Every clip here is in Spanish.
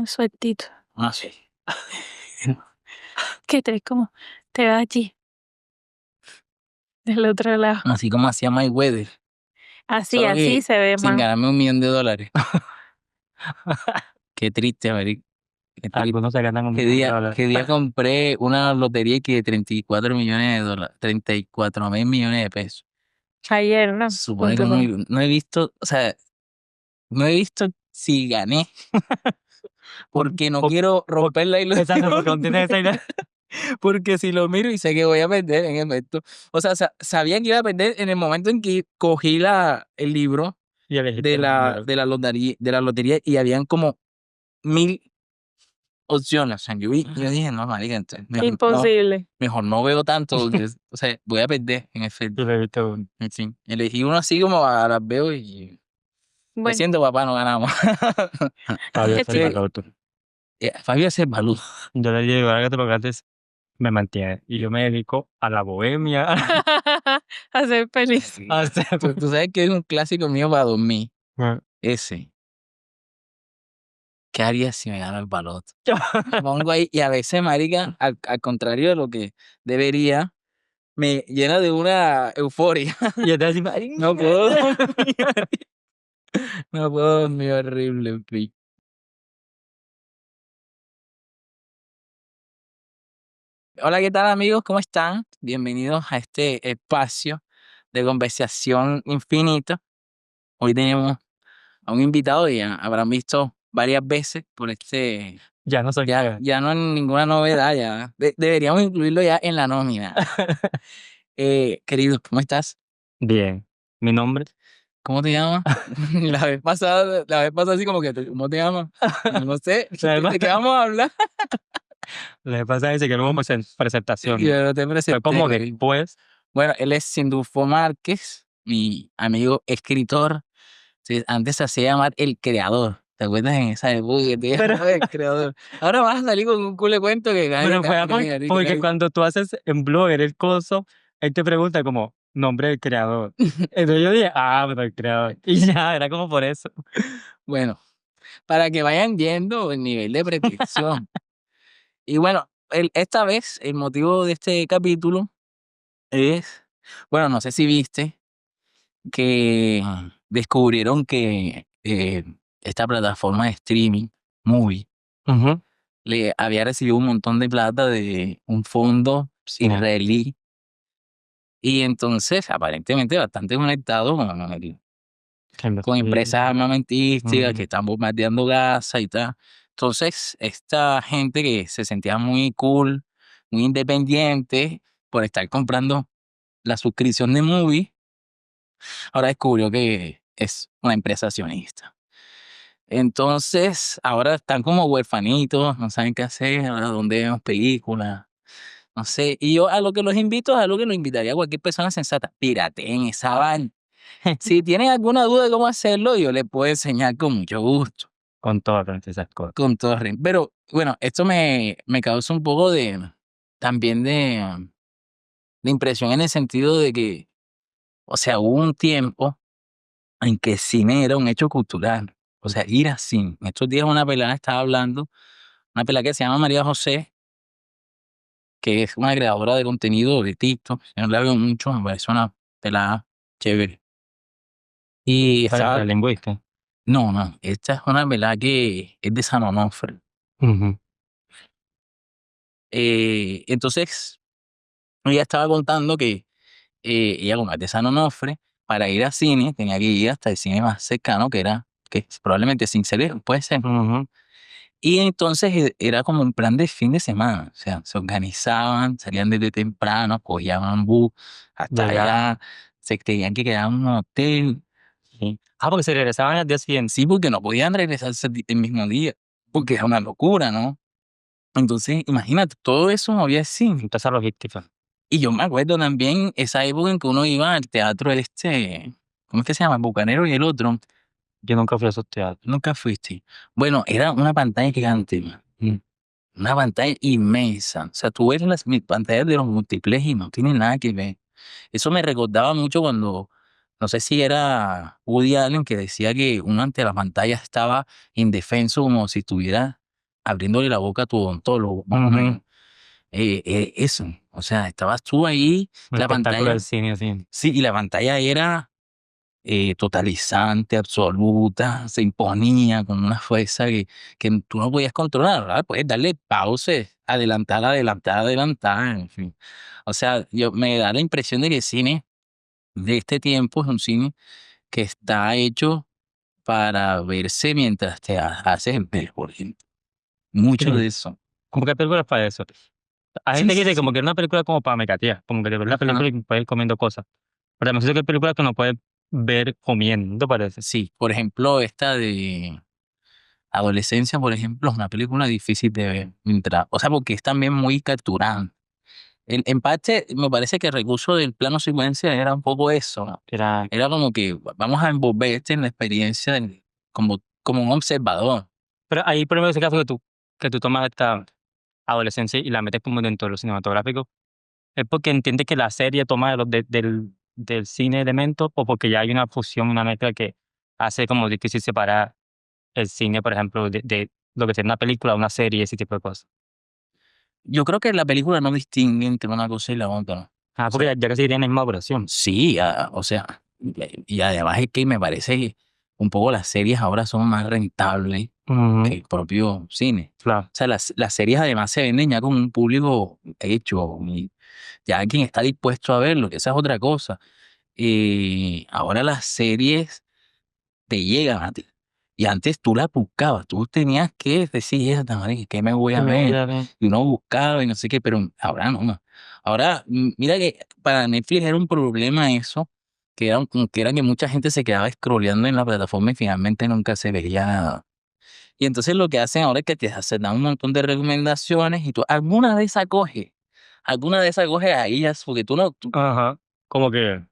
Un sueltito. Ah, sí. Que te va allí. Del otro lado. Así como hacía Mayweather. Así Solo que se ve sin más. ganarme $1,000,000. Qué triste, marico. Algunos se ganan ¿Qué día compré una lotería que de $34,000,000, $34,000,000,000? Ayer, ¿no? Supone que no he visto, o sea, no he visto si gané. Porque no quiero romper la ilusión. Exacto, porque no tienes esa idea. Porque si lo miro y sé que voy a perder en efecto. O sea, sabía que iba a perder en el momento en que cogí el libro Y elegiste de el la número. lotería y habían como 1,000 opciones. O sea, yo dije, no, marica, entonces, Imposible. mejor no veo tanto, porque, o sea, voy a perder en efecto. Y elegiste uno. Sí, elegí uno así como a las veo y me Bueno, siento, papá, no ganamos. Fabio Qué es el triste. baloto. Fabio hace balú. Yo le digo, ahora que te lo gastes, me mantiene. Y yo me dedico a la bohemia. A ser feliz. a hacer- Tú sabes que es un clásico mío para dormir. Ah. Ese. ¿Qué haría si me gano el baloto? Me pongo ahí y a veces, marica, al contrario de lo que debería, me llena de una euforia. Y entonces así, "Ay, No puedo dormir. No puedo dormir, horrible, en fin. Hola, ¿qué tal, amigos? ¿Cómo están? Bienvenidos a este espacio de conversación infinito. Hoy tenemos a un invitado y ya habrán visto varias veces por ya no soy nada. ya no es ninguna novedad, ya. Deberíamos incluirlo ya en la nómina. Querido, ¿cómo estás? Bien. Mi nombre. ¿Cómo te llamas? La vez pasada así como que, ¿cómo te llamas? No sé, ¿de qué vamos a hablar? Le pasa ese que no hubo presentación. Yo no te Fue presenté. como después. Bueno, él es Sindulfo Márquez, mi amigo escritor. Sí, antes se hacía llamar El Creador. ¿Te acuerdas en esa época que te llamaba El Creador? Ahora vas a salir con un culo de cuento que Pero fue porque cuando tú haces en Blogger el coso, él te pregunta como nombre del creador. Entonces yo dije, pero el creador. Y ya, era como por eso. Bueno, para que vayan viendo el nivel de prescripción. Y bueno, esta vez el motivo de este capítulo es, bueno, no sé si viste que descubrieron que esta plataforma de streaming, Movie, le había recibido un montón de plata de un fondo israelí y entonces aparentemente bastante conectado con empresas armamentísticas que están bombardeando Gaza y tal. Entonces, esta gente que se sentía muy cool, muy independiente por estar comprando la suscripción de Movie, ahora descubrió que es una empresa accionista. Entonces, ahora están como huerfanitos, no saben qué hacer, ahora dónde vemos películas, no sé. Y yo a lo que los invito, a lo que lo invitaría a cualquier persona sensata, pirateen esa vaina. Si tienen alguna duda de cómo hacerlo, yo les puedo enseñar con mucho gusto, Con todas esas cosas. con todo. Pero bueno, esto me causa un poco también de impresión en el sentido de que, o sea, hubo un tiempo en que el cine era un hecho cultural. O sea, ir a cine. Estos días una pelada estaba hablando, una pelada que se llama María José, que es una creadora de contenido de TikTok. Yo no la veo mucho, me parece una pelada chévere. Y estaba... La lingüista. No, esta es una pelada que es de San Onofre. Entonces, ella estaba contando que ella, como es de San Onofre, para ir al cine tenía que ir hasta el cine más cercano, que probablemente Sincelejo, puede ser. Y entonces era como un plan de fin de semana. O sea, se organizaban, salían desde temprano, cogían un bus hasta allá, se tenían que quedar en un hotel. Sí. Porque se regresaban al día siguiente. Sí, porque no podían regresarse el mismo día, porque es una locura, ¿no? Entonces, imagínate, todo eso no había cine. Toda esa logística. Y yo me acuerdo también esa época en que uno iba al teatro ¿cómo es que se llama? El Bucanero y el otro. Yo nunca fui a esos teatros. Nunca fuiste. Bueno, era una pantalla gigante, man. Una pantalla inmensa. O sea, tú ves las pantallas de los múltiples y no tiene nada que ver. Eso me recordaba mucho cuando, no sé si era Woody Allen que decía que uno ante la pantalla estaba indefenso como si estuviera abriéndole la boca a tu odontólogo, más o Ujú. menos. Eso, o sea, estabas tú ahí, Un la espectáculo pantalla, del cine, así. sí, y la pantalla era totalizante, absoluta, se imponía con una fuerza que tú no podías controlar, ¿verdad? Puedes darle pause, adelantar, adelantar, adelantar, en fin. O sea, me da la impresión de que el cine de este tiempo es un cine que está hecho para verse mientras te haces el pelo, por ejemplo. Mucho Sí. de eso. Como que películas para eso. Hay Sí, gente que sí, dice como sí. que es una película como para mecatear, como que te ves la película Ajá. y puedes ir comiendo cosas. Pero me siento que hay películas que no puedes ver comiendo, ¿no te parece? Sí, por ejemplo, esta de Adolescencia, por ejemplo, es una película difícil de ver. O sea, porque es también muy capturante. En parte, me parece que el recurso del plano secuencia era un poco eso, ¿no? Era, Era como que vamos a envolverte en la experiencia como un observador. pero ahí, por ejemplo, ese caso que tú tomas esta adolescencia y la metes como dentro de lo cinematográfico, ¿es porque entiendes que la serie toma de del cine elementos o porque ya hay una fusión, una mezcla que hace como difícil separar el cine, por ejemplo, de lo que sería una película, una serie, ese tipo de cosas? Yo creo que la película no distingue entre una cosa y la otra, ¿no? Ah, O porque sea, ya casi tienen la misma duración. sí, o sea, y además es que me parece que un poco las series ahora son más rentables que Ujú, el propio cine. claro. O sea, las series además se venden ya con un público hecho, y ya hay quien está dispuesto a verlo, que esa es otra cosa. Ahora las series te llegan a ti. Y antes tú las buscabas, tú tenías que decir, esta marica, ¿qué me voy Que a me voy ver? a ver. Y uno buscaba y no sé qué, pero ahora no. No. Ahora, mira que para Netflix era un problema eso, que era que mucha gente se quedaba scrolleando en la plataforma y finalmente nunca se veía nada. Y entonces lo que hacen ahora es que te dan un montón de recomendaciones y tú alguna de esas coges a ellas, porque tú no, Ajá. Como que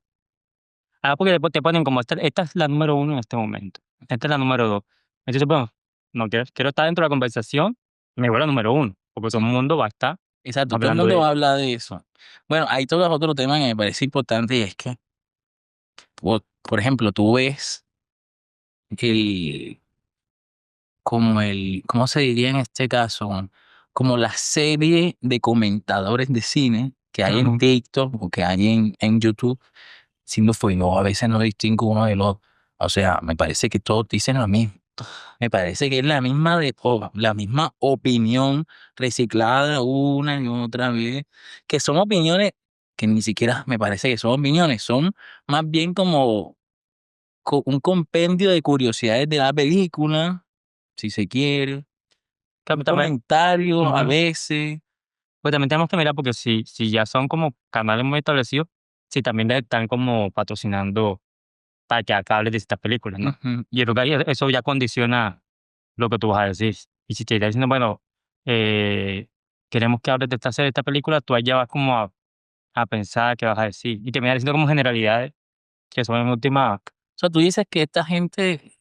porque después te ponen como esta es la número 1 en este momento, esta es la número 2. Entonces, bueno, no quiero estar dentro de la conversación, me vuelvo la número 1 porque todo el mundo va a estar exacto, todo el hablando mundo de habla de eso. Bueno, ahí tocas otro tema que me parece importante y es que, por ejemplo, tú ves el, ¿cómo se diría en este caso? Como la serie de comentadores de cine que hay en ujú. TikTok o que hay en YouTube, siendo fue yo a veces no distingo uno del otro. O sea, me parece que todos dicen lo mismo. Me parece que es la misma opinión reciclada una y otra vez, que son opiniones que ni siquiera me parece que son opiniones, son más bien como un compendio de curiosidades de la película, si se quiere, un También comentario a ujú. veces. Pues también tenemos que mirar porque si ya son como canales muy establecidos, si también les están como patrocinando para que acá hables de estas películas, ¿no? Ujú. Y yo creo que ahí eso ya condiciona lo que tú vas a decir. Y si te está diciendo, bueno, eh, queremos que hables de esta serie, de esta película, tú allá vas como a pensar qué vas a decir. Y te viene diciendo como generalidades que son en última. O sea, tú dices que esta gente,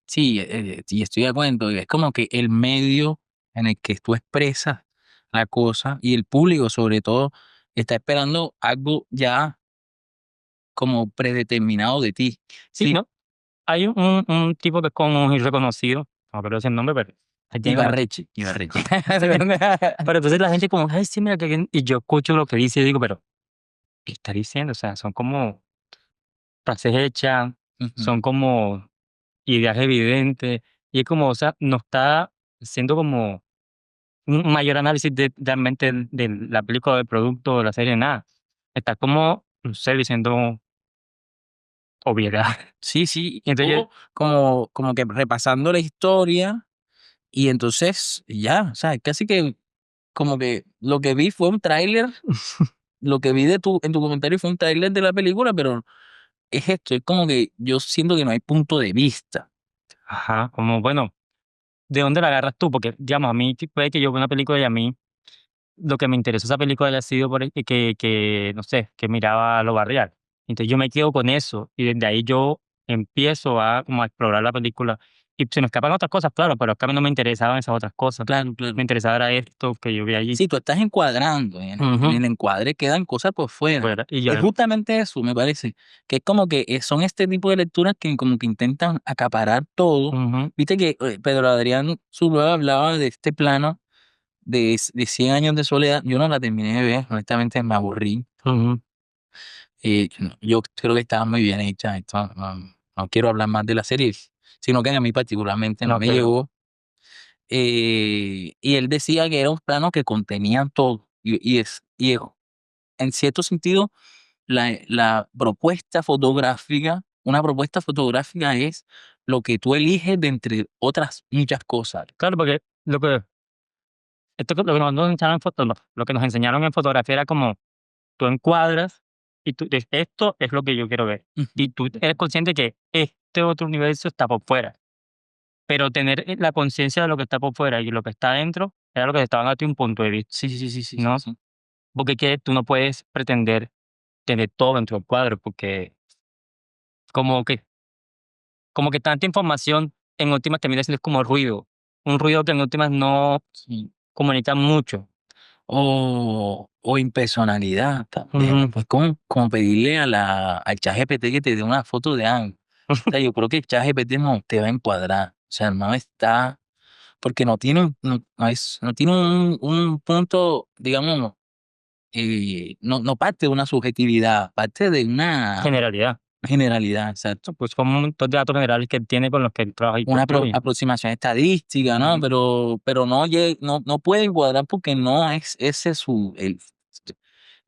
sí, y estoy de acuerdo, es como que el medio en el que tú expresas la cosa y el público sobre todo está esperando algo ya como predeterminado de ti. Sí, ¿no? Hay un tipo que es como irreconocido, no quiero decir el nombre, pero él tiene como. Ibarreche, Ibarreche. Pero entonces la gente como, ay, sí, mira que bien", y yo escucho lo que dice y digo, pero, ¿qué está diciendo? O sea, son como frases hechas, Ujú. son como ideas evidentes, y es como, o sea, no está haciendo como un mayor análisis realmente de la película, del producto, de la serie, nada. Está como, no sé, diciendo obviedad. Sí, sí, Entonces o como que repasando la historia y entonces ya, o sea, casi que como que lo que vi fue un tráiler, lo que vi en tu comentario fue un tráiler de la película, pero es esto, es como que yo siento que no hay punto de vista. ajá, como, bueno, ¿de dónde la agarras tú? Porque, digamos, a mí puede que yo vea una película y a mí lo que me interesó esa película haya sido que, no sé, que miraba lo barrial. Entonces yo me quedo con eso y desde ahí yo empiezo a como a explorar la película Y se me escapan otras cosas, claro, pero es que a mí no me interesaban esas otras cosas. Claro, claro. Me interesaba era esto que yo vi allí. Sí, tú estás encuadrando. En Ujú. el encuadre quedan cosas por fuera. Fuera. Y yo, Es justamente eso, me parece. Que es como que son este tipo de lecturas que como que intentan acaparar todo. ujú, Viste que Pedro Adrián Zuluaga hablaba de este plano de 100 años de soledad. Yo no la terminé de ver, honestamente me aburrí. ujú. Yo creo que estaba muy bien hecha. No quiero hablar más de la serie, sino que a mí particularmente no No, me pero llegó. Y él decía que era un plano que contenían todo. Y en cierto sentido, la propuesta fotográfica, una propuesta fotográfica es lo que tú eliges de entre otras muchas cosas. claro, porque lo que nos enseñaron en lo que nos enseñaron en fotografía era como tú encuadras y tú dices, esto es lo que yo quiero ver. Ujú. Y tú eres consciente que este otro universo está por fuera. Pero tener la conciencia de lo que está por fuera y lo que está adentro era lo que te estaba dando a ti un punto de vista, Sí, sí, sí, sí, ¿no? sí. Porque es que tú no puedes pretender tener todo dentro del cuadro, porque como que, como que tanta información en últimas termina siendo como ruido. Un ruido que en últimas no Sí. comunica mucho. O impersonalidad también. Ujú. Pues como pedirle al ChatGPT que te dé una foto de algo. O sea, yo creo que el ChatGPT no te va a encuadrar. O sea, no está, porque no tiene un punto, digamos, no parte de una subjetividad, parte de una Generalidad. generalidad, exacto. Pues son un montón de datos generales que él tiene con los que él trabaja y Una construye. aproximación estadística, ¿no? Pero no puede encuadrar porque no es ese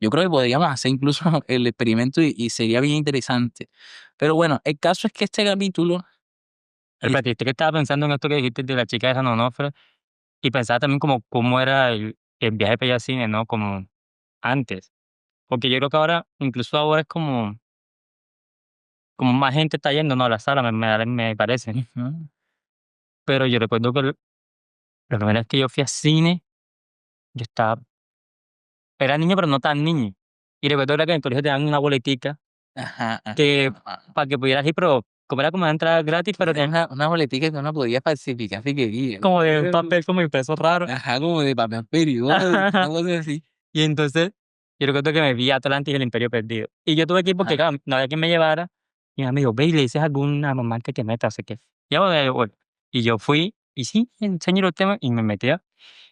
yo creo que podríamos hacer incluso el experimento y sería bien interesante. Pero bueno, el caso es que este capítulo, El platista que estaba pensando en esto que dijiste de la chica de San Onofre y pensaba también como cómo era el viaje para allá al cine, ¿no? Como antes. Porque yo creo que ahora, incluso ahora es como más gente está yendo, ¿no? A la sala, me parece. ujú, Pero yo recuerdo que la primera vez que yo fui a cine, yo era niño, pero no tan niño. Y recuerdo era que en el colegio te dan una boletica ajá, que ajá. para que pudieras ir, pero como era como una entrada gratis, pero Era tenía una boletica que uno podía falsificar si quería. como de un papel como impreso raro. Ajá, como de papel periódico, una cosa así. Y entonces, yo recuerdo que me vi Atlantis y el Imperio Perdido. Y yo tuve que ir porque, Ajá. claro, no había quien me llevara. Y mi amigo dijo, ve y le dices a alguna mamá que te meta, así que, ya voy. Y yo fui, y sí, enseñé los temas y me metía.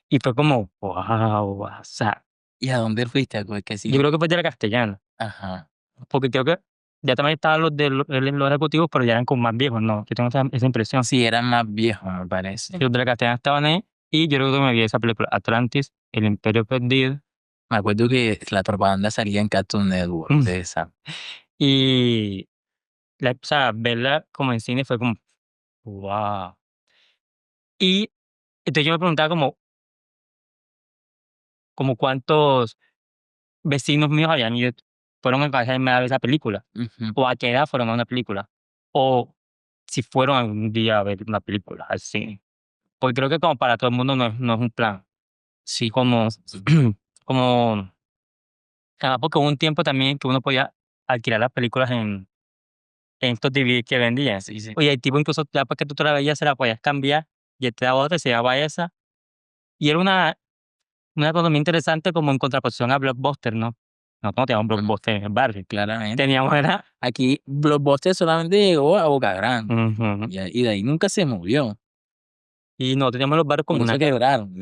Y fue como, wow, o sea, ¿Y a dónde fuiste? Que yo sí. creo que fue de la castellana. Ajá. Porque creo que ya también estaban los ejecutivos, pero ya eran como más viejos, ¿no? Yo tengo esa impresión. Sí, eran más viejos, me parece. Los de la castellana estaban ahí. Y yo recuerdo que me vi esa película, Atlantis, el Imperio Perdido. Me acuerdo que la propaganda salía en Cartoon Network de esa. Y o sea, verla como en cine fue como, wow. Y entonces yo me preguntaba como cuántos vecinos míos habían ido, fueron a verme a ver esa película, Ujú. o a qué edad fueron a una película, o si fueron algún día a ver una película al cine. Porque creo que como para todo el mundo no es un plan. Sí. Como, como, además porque hubo un tiempo también que uno podía alquilar las películas en estos DVD que vendían. Sí, sí. Oye, el tipo incluso ya para que tú te la veías se la podías cambiar y él te daba otra y se llevaba esa. Y era una economía interesante como en contraposición a Blockbuster, ¿no? Nosotros no teníamos Bueno, Blockbuster en el barrio. claramente. Teníamos era Aquí Blockbuster solamente llegó a Boca Grande. ujú. Y de ahí nunca se movió. Y no teníamos los barrios Por como eso una quebraron.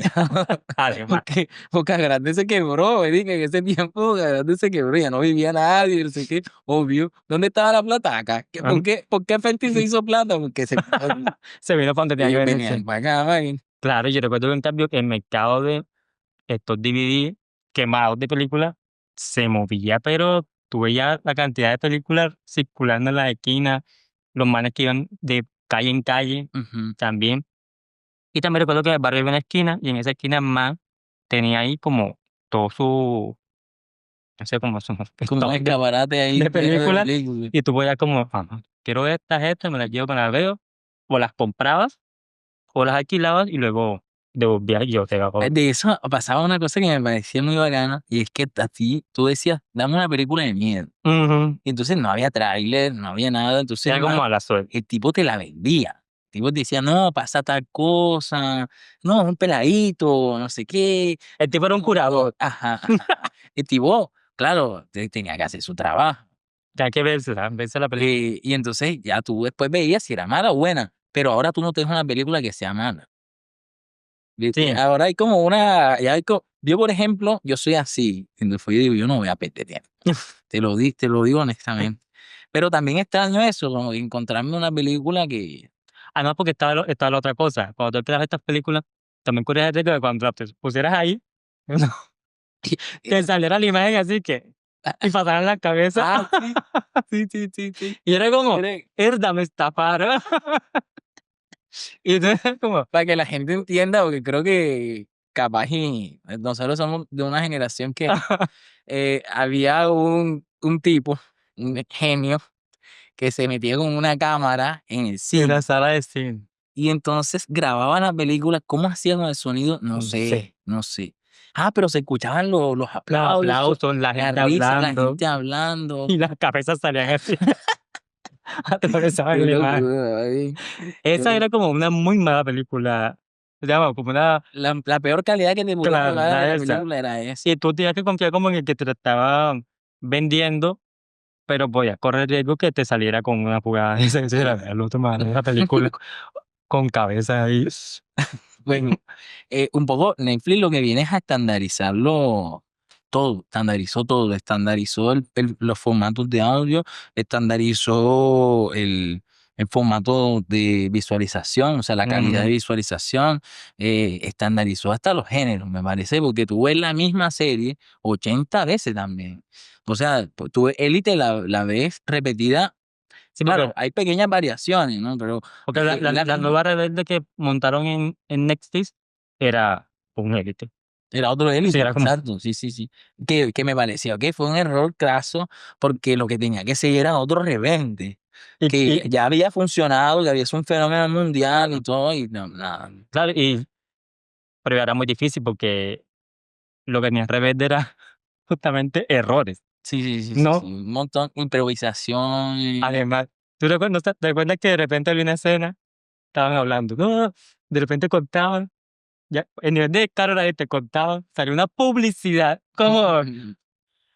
además. Porque Boca Grande se quebró, me dije, en ese tiempo Boca Grande se quebró, ya no vivía nadie, no sé qué, obvio. ¿Dónde estaba la plata? Acá. ¿Por qué Fenty se hizo plata? Porque Se vino para donde tenía que ellos venirse. venían para acá, man. Claro, yo recuerdo que en cambio que el mercado de estos DVD quemados de películas se movía, pero tú veías la cantidad de películas circulando en las esquinas, los manes que iban de calle en calle Ujú. también. Y también recuerdo que en el barrio había una esquina y en esa esquina más tenía ahí como todo su, no sé, como su Como un stock escaparate ahí de lleno de películas películas. y tú podías como, ajá, quiero estas, me las llevo, me las veo, o las comprabas o las alquilabas y luego devolvías y yo te hago. De eso pasaba una cosa que me parecía muy bacana, y es que a ti, tú decías, dame una película de miedo. Ujú. Y entonces no había tráiler, no había nada, entonces Era como hermano, a la suerte. el tipo te la vendía. tipo decía, no, pasa tal cosa, no, es un peladito, no sé qué. El tipo era un curador. Ajá, ajá. El tipo, claro, tenía que hacer su trabajo. Ya hay que verse la película. Y entonces ya tú después veías si era mala o buena, pero ahora tú no te ves una película que sea mala. Sí. Ahora hay como una, yo por ejemplo, yo soy así, entonces yo digo, yo no voy a perder tiempo. Te lo digo honestamente. Pero también extraño eso, como encontrarme una película que... Además, porque estaba la otra cosa. Cuando tú empiezas estas películas, también curioso de que cuando te pusieras ahí, te saliera la imagen así que. Y pasaran la cabeza. Ah, sí, sí. Y era como, Mire, herda, me estafaron. Y entonces, como, para que la gente entienda, porque creo que capaz y nosotros somos de una generación que había un tipo, un genio, que se metía con una cámara en el en cine. la sala de cine. Y entonces grababan la película. ¿Cómo hacían con el sonido? No No sé, sé. no sé. Ah, pero se escuchaban los Los aplausos, aplausos, la la gente risa, la hablando. gente hablando. Y las cabezas salían así. Atravesaban Qué la imagen. locura, ahí. Esa era como una muy mala película. Se llama como una. La peor calidad que te podía Claro, tocar de era la esa. película era esa. Y tú tenías que confiar como en el que te la estaba vendiendo, pero voy a correr riesgo que te saliera con una jugada de esa. Ese era el otro mal, una película con cabeza ahí. Bueno, un poco Netflix lo que viene es a estandarizarlo todo, estandarizó los formatos de audio, estandarizó el formato de visualización, o sea, la calidad de visualización, estandarizó hasta los géneros, me parece, porque tú ves la misma serie 80 veces también. O sea, tú ves Élite, la ves repetida. Sí, Claro, hay pequeñas variaciones, ¿no? Pero porque la misma. nueva Rebelde que montaron en Netflix era un Élite. Era otro Élite, Sí, era como. exacto, sí. Que me pareció que fue un error craso porque lo que tenía que seguir era otro Rebelde, Y, que y, ya había funcionado, que había sido un fenómeno mundial y todo, y no, nada. claro, pero era muy difícil porque lo que tenía Rebelde era justamente errores, Sí, ¿no? un montón, improvisación. Además, ¿tú te recuerdas que de repente había una escena, estaban hablando, no, de repente contaban, ya, el nivel de descaro era te contaban, salió una publicidad, como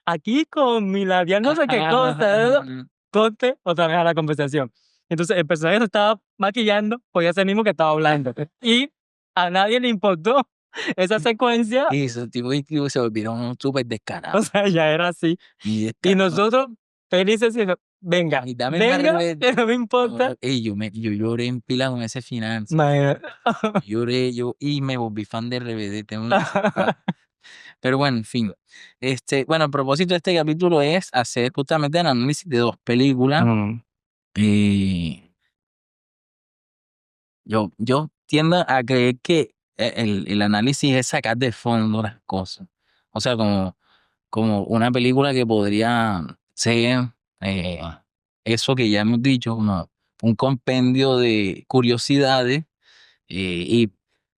aquí con mi labial no sé qué cosa, corte otra vez a la conversación. Entonces el personaje se estaba maquillando, podía ser el mismo que estaba hablando. Y a nadie le importó esa secuencia, Y esos tipos se volvieron súper o descarados. sea, ya era así. Y Y descarados. nosotros felices diciendo, venga, Y dame más venga, Rebelde. que no me importa. Ey, yo lloré en pila con ese final. Imagínate. Lloré y me volví fan de RBD. Pero bueno, en fin. Bueno, el propósito de este capítulo es hacer justamente el análisis de dos películas. Mm, Yo tiendo a creer que el análisis es sacar de fondo las cosas. O sea, como una película que podría ser eso que ya hemos dicho, como un compendio de curiosidades y,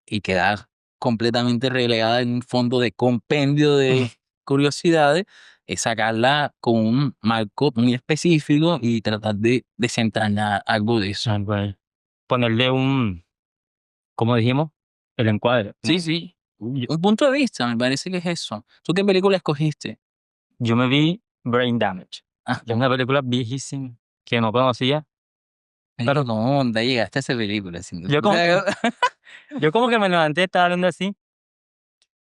y quedar completamente relegada en un fondo de compendio de curiosidades, es sacarla con un marco muy específico y tratar de desentrañar algo de eso. algo ahí. Ponerle como dijimos, el encuadre. Sí. Yo, Un punto de vista, me parece que es eso. ¿Tú qué película escogiste? yo me vi Brain Damage, Ah, que es una película viejísima que no conocía. pero no, ¿dónde llegaste a esa película? Sin Yo como, duda. yo como que me levanté, estaba hablando así,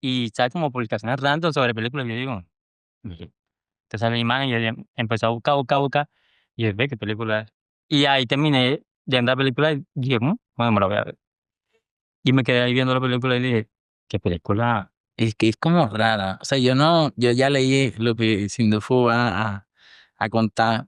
y sale como publicaciones random sobre películas, y yo digo, "Mire", te sale la imagen, y yo ya empecé a buscar, y yo, ve qué película es. Y ahí terminé viendo la película, y dije, bueno, me la voy a ver". Y me quedé ahí viendo la película, y dije, qué película. Es que es como rara. O sea, yo ya leí lo que Sindufo va a contar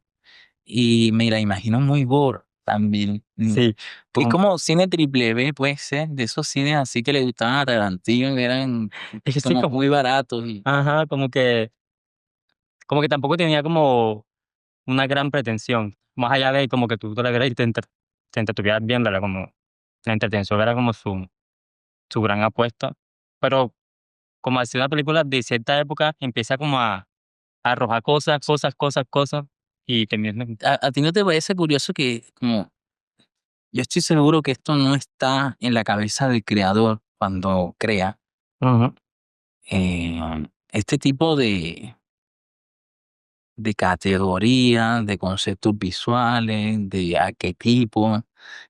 y me la imagino muy gore también. Sí, Es como cine triple B, puede ser, de esos cines así que le gustaban a Tarantino, que eran es que sí, como muy baratos. ajá, como que tampoco tenía como una gran pretensión, más allá de como que tú te la vieras y te entretuvieras viéndola, como la entretención era como su gran apuesta, pero como hacer una película de cierta época empieza como a arrojar cosas, y termina. ¿A ti no te parece curioso que como yo estoy seguro que esto no está en la cabeza del creador cuando crea Ujú. este tipo de categorías, de conceptos visuales, de arquetipos,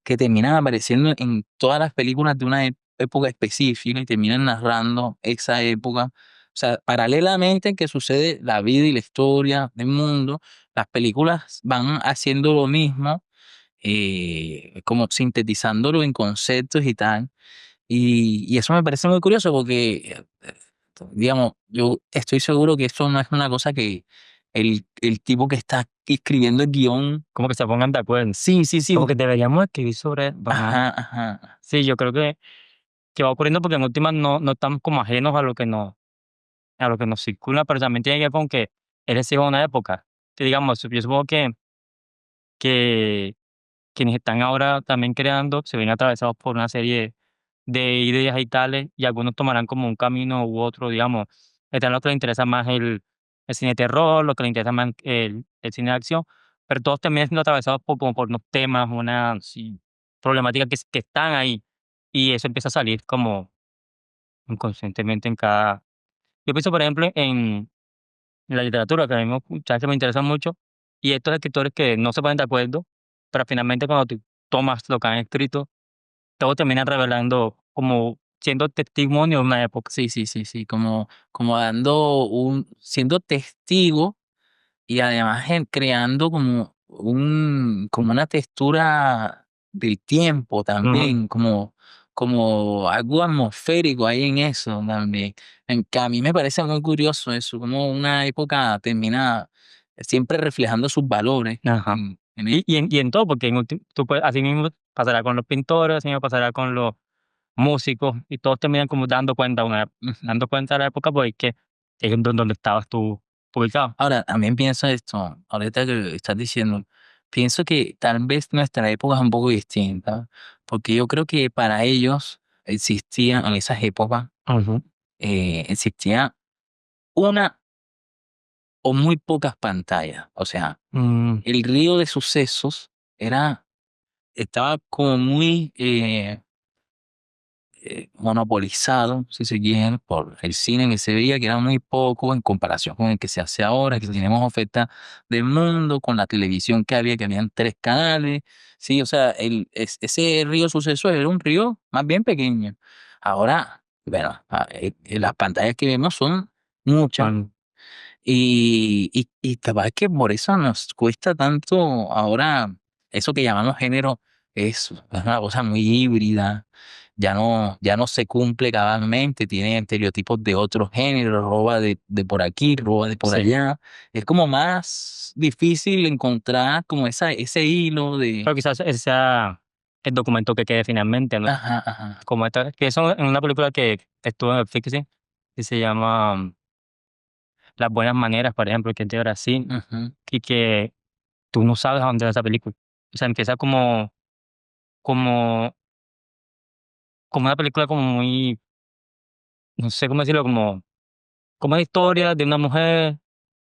que terminan apareciendo en todas las películas de una época específica y terminan narrando esa época. O sea, paralelamente que sucede la vida y la historia del mundo, las películas van haciendo lo mismo, como sintetizándolo en conceptos y tal. Y eso me parece muy curioso porque, digamos, yo estoy seguro que esto no es una cosa que el tipo que está escribiendo el guión. Como que se pongan de acuerdo. Sí, sí, sí. Como que deberíamos escribir sobre... Ajá, ajá. Sí, yo creo que va ocurriendo porque en últimas no estamos como ajenos a lo que nos circula, pero también tiene que ver con que eres hijo de una época. Que digamos, yo supongo que quienes están ahora también creando se ven atravesados por una serie de ideas y tales, y algunos tomarán como un camino u otro, digamos. Están los que les interesa más el cine de terror, los que les interesa más el cine de acción, pero todos terminan siendo atravesados como por unos temas, una sí, problemática que están ahí, y eso empieza a salir como inconscientemente en cada... Yo pienso, por ejemplo, en la literatura, que a mí sabes que me interesa mucho, y estos escritores que no se ponen de acuerdo, pero finalmente cuando tú tomas lo que han escrito, todo termina revelando como siendo testimonio de una época. Sí, sí, sí, sí. Como siendo testigo y además creando como una textura del tiempo Ujú. también, como algo atmosférico ahí en eso también. Que a mí me parece muy curioso eso, como una época termina siempre reflejando sus valores. Ajá. En Y en todo, porque tú puedes, así mismo pasará con los pintores, así mismo pasará con los músicos, y todos terminan como Ujú. dando cuenta de la época, porque es donde estabas tú ubicado. Ahora, también pienso esto, ahorita que estás diciendo, pienso que tal vez nuestra época es un poco distinta, porque yo creo que para ellos existía en esas épocas, Ujú. existía una o muy pocas pantallas. O sea, Mm, el río de sucesos estaba como muy monopolizado, si se quiere, por el cine que se veía, que era muy poco en comparación con el que se hace ahora, que tenemos oferta del mundo, con la televisión que habían 3 canales, sí, o sea, ese río suceso era un río más bien pequeño. Ahora, bueno, las pantallas que vemos son muchas, mm, y capaz que por eso nos cuesta tanto ahora, eso que llamamos género es una cosa muy híbrida, ya no se cumple cabalmente, tiene estereotipos de otros géneros, roba de por aquí, roba de por sí. allá. Es como más difícil encontrar como ese hilo de... Pero quizás ese sea el documento que quede finalmente, ¿no? Ajá, ajá. Como esta, que eso en una película que estuvo en Netflix, sí, que se llama Las Buenas Maneras, por ejemplo, que es de Brasil, Ujú. y que tú no sabes a dónde va esa película. O sea, empieza como, como una película como muy, no sé cómo decirlo, como una historia de una mujer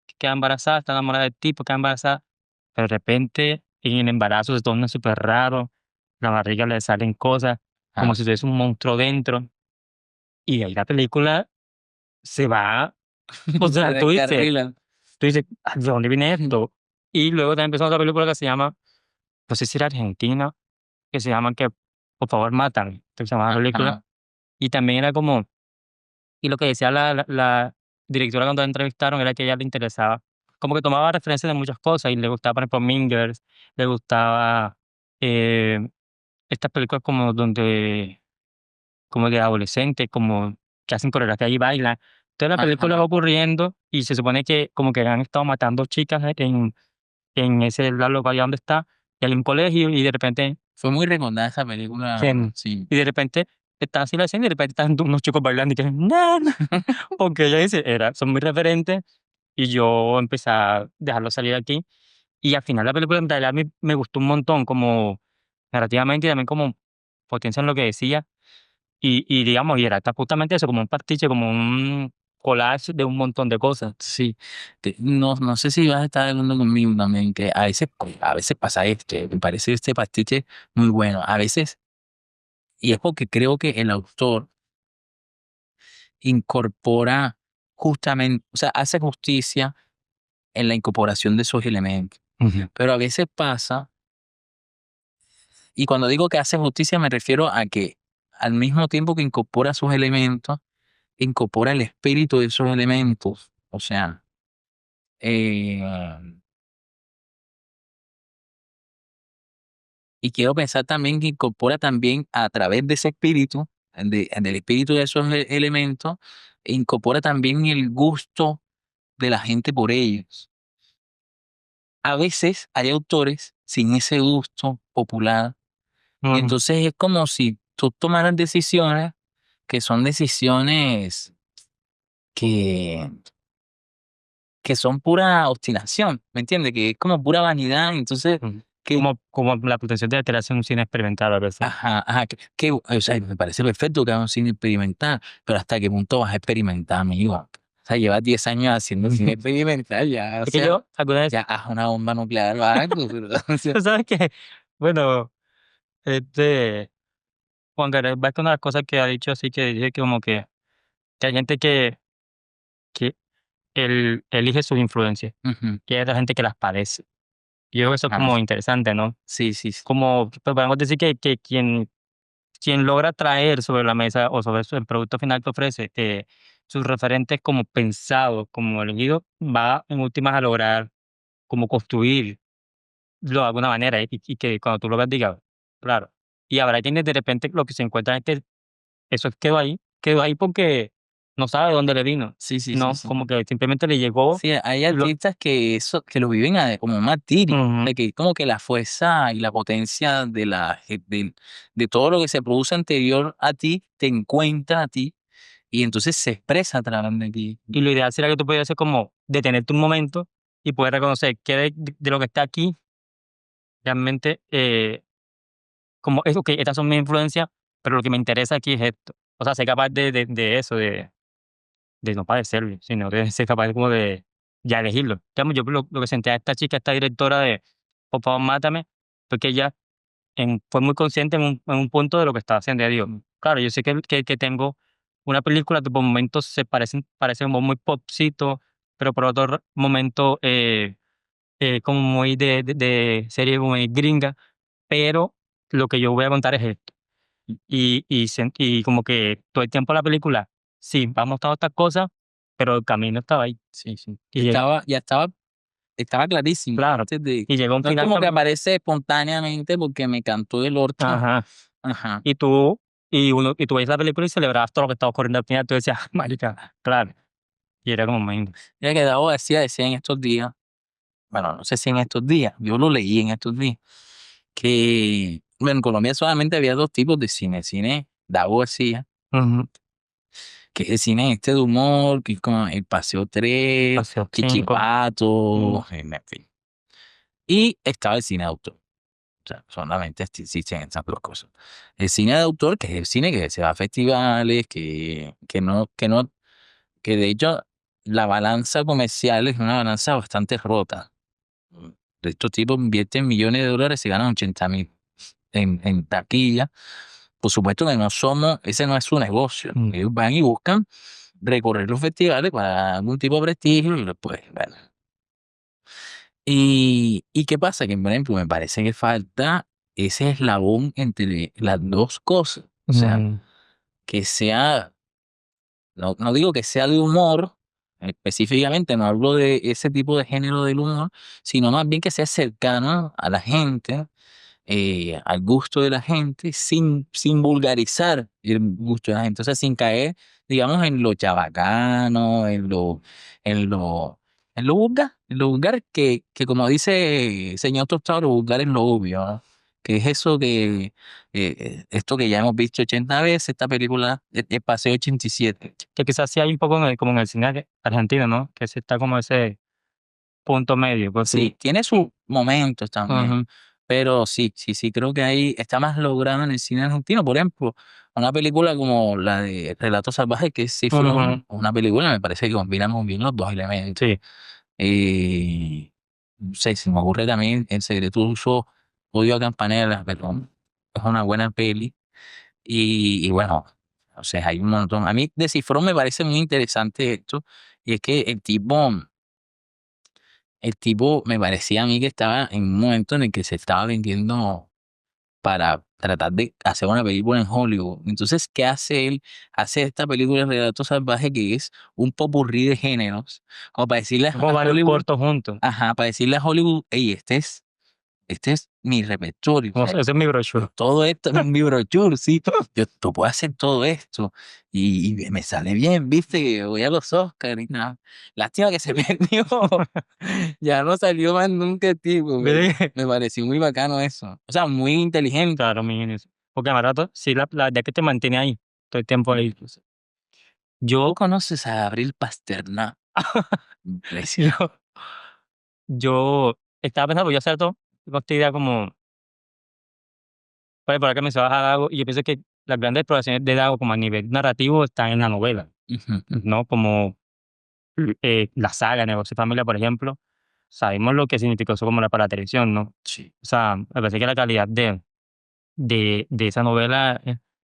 que queda embarazada, está enamorada del tipo, queda embarazada, pero de repente en el embarazo se torna súper raro, la barriga le salen cosas, como Ah, si tuviese un monstruo dentro, y ahí la película se va, o se sea, descarrilan. tú dices, "Ah, ¿de dónde viene esto?". Y luego también empezó otra película que se llama, no sé si era argentina, que se llama que Por favor matan, que se llama la película, Ajá, y también era como, y lo que decía la directora cuando la entrevistaron era que a ella le interesaba, como que tomaba referencias de muchas cosas y le gustaba, por ejemplo, Mingers, le gustaba eh, estas películas como donde, como de adolescentes, como que hacen coreografía y bailan. Entonces la película va ajá. ocurriendo y se supone que como que han estado matando chicas en ese lugar allá donde está, y hay un colegio y de repente Fue muy recordada esa película, en sí. y de repente está así la escena y de repente están unos chicos bailando y que na, na, porque ella dice, son muy referentes, y yo empecé a dejarlo salir aquí, y al final la película en realidad me gustó un montón, como narrativamente y también como potencia en lo que decía, y digamos, y era justamente eso, como un pastiche, como un collage de un montón de cosas. Sí. No sé si vas a estar de acuerdo conmigo también, que a veces pasa esto, me parece este pastiche muy bueno. A veces, y es porque creo que el autor incorpora justamente, o sea, hace justicia en la incorporación de esos elementos. Pero a veces pasa, y cuando digo que hace justicia me refiero a que al mismo tiempo que incorpora sus elementos, incorpora el espíritu de esos elementos. O sea, eh, y quiero pensar también que incorpora también a través de ese espíritu, del espíritu de esos elementos, incorpora también el gusto de la gente por ellos. A veces hay autores sin ese gusto popular, y entonces es como si tú tomaras decisiones que son decisiones que, que son pura obstinación, ¿me entiendes? Que es como pura vanidad, entonces, que, Como la pretensión de crearse un cine experimental a veces. ajá, o sea, me parece perfecto que hagas un cine experimental, pero ¿hasta qué punto vas a experimentar, amigo? O sea, llevas 10 años haciendo cine experimental, ya, o Es que sea, yo, alguna vez, ya haz una bomba nuclear o algo, pero, o sea, tú sabes que, bueno, Juan Gabriel Vázquez, una de las cosas que ha dicho así, que dice que como que hay gente que él elige sus influencias, ujú, y hay otra gente que las padece. Y yo creo que eso es como ajá, interesante, ¿no? sí, sí, sí, Como, pues, podemos decir que quien logra traer sobre la mesa o sobre el producto final que ofrece sus referentes como pensados, como elegidos, va en últimas a lograr como construirlo de alguna manera y que cuando tú lo ves digas, claro. Y habrá quienes de repente lo que se encuentran es que eso quedó ahí porque no sabe de dónde le vino, sí, sí, sí, ¿no? sí. Como que simplemente le llegó Sí, hay y lo... artistas que eso, que lo viven como martirio, Ujú. de que como que la fuerza y la potencia de todo lo que se produce anterior a ti, te encuentra a ti, y entonces se expresa a través de ti. Y lo ideal sería que tú pudieras hacer como detenerte un momento y poder reconocer qué de lo que está aquí realmente como es, okey, estas son mis influencias, pero lo que me interesa aquí es esto. O sea, ser capaz de eso, de no padecerlo, sino de ser capaz como de ya elegirlo. Digamos, yo lo que sentí a esta chica, esta directora de Por favor, mátame, fue que ella fue muy consciente en un punto de lo que estaba haciendo. Ella dijo: "Claro, yo sé que tengo una película que por momentos parece como muy popcito, pero por otro momento, como muy de serie muy gringa, pero lo que yo voy a contar es esto". Y como que todo el tiempo la película, sí, va mostrando estas cosas, pero el camino estaba ahí. Sí, sí. Y llega Estaba clarísimo claro, antes de, y llegó un no es final como que tam aparece espontáneamente porque me cantó el orto. ajá. Ajá. Y tú veías la película y celebrabas todo lo que estaba ocurriendo al final, tú decías: "Marica, claro". Y era como muy Ya que Davo decía en estos días, bueno, no sé si en estos días, yo lo leí en estos días, que, bueno, en Colombia solamente había dos tipos de cine. Cine, Davo decía, ujú, que es el cine este de humor, que es como El Paseo 3, Paseo 5, Chichipato, en fin. Y estaba el cine de autor. O sea, solamente existen esas dos cosas. El cine de autor, que es el cine que se va a festivales, que de hecho la balanza comercial es una balanza bastante rota. Mm, Estos tipos invierten millones de dólares y ganan 80.000 en taquilla. Por supuesto que ese no es su negocio. mm, Ellos van y buscan recorrer los festivales para algún tipo de prestigio y después, bueno. ¿Y qué pasa? Que, por ejemplo, me parece que falta ese eslabón entre las dos cosas. O sea, mm, que sea, no digo que sea de humor, específicamente, no hablo de ese tipo de género del humor, sino más bien que sea cercano a la gente, al gusto de la gente, sin vulgarizar el gusto de la gente. O sea, sin caer, digamos, en lo chabacano, en lo, en lo vulgar que como dice señor Tostado, lo vulgar es lo obvio, ¿no? Que es eso esto que ya hemos visto 80 veces, esta película, el Paseo 87. que quizás sí hay un poco como en el cine argentino, ¿no? Que sí está como ese punto medio, pues sí. Sí, tiene sus momentos también, Ujú. Pero sí, creo que ahí está más logrado en el cine argentino. Por ejemplo, una película como la de Relatos Salvajes, que es Cifrón, una película me parece que combina muy bien los dos elementos. Sí. No sé, se me ocurre también El secreto uso Odio a Campanella, pero es una buena peli. Y bueno, o sea, hay un montón. A mí de Cifrón me parece muy interesante esto, y es que el tipo me parecía a mí que estaba en un momento en el que se estaba vendiendo para tratar de hacer una película en Hollywood. Entonces, ¿qué hace él? Hace esta película de Relato Salvaje que es un popurrí de géneros, como para decirle a Como varios Hollywood, cortos juntos. ajá, para decirle a Hollywood, hey, este es mi repertorio. O Como, sea, ese es mi brochure. todo esto es un brochure, sí. Tú puedo hacer todo esto y me sale bien, viste, que voy a los Oscars y nada. Lástima que se perdió. Ya no salió más nunca el tipo, pero ¿Ves? me pareció muy bacano eso. O sea, muy inteligente. Claro, mi genio. Porque más rato, sí, la verdad que te mantiene ahí, todo el tiempo ahí. ¿Tú Yo, conoces a Abril Pasternak? Impresionante. yo, yo estaba pensando, voy a hacer todo, tengo esta idea como, para que me se baja Dago, y yo pienso que las grandes exploraciones de Dago como a nivel narrativo están en la novela, Ujú. ¿no? Como la saga Negocio y Familia, por ejemplo, sabemos lo que significó eso como para la televisión, ¿no? Sí. O sea, me parece que la calidad de esa novela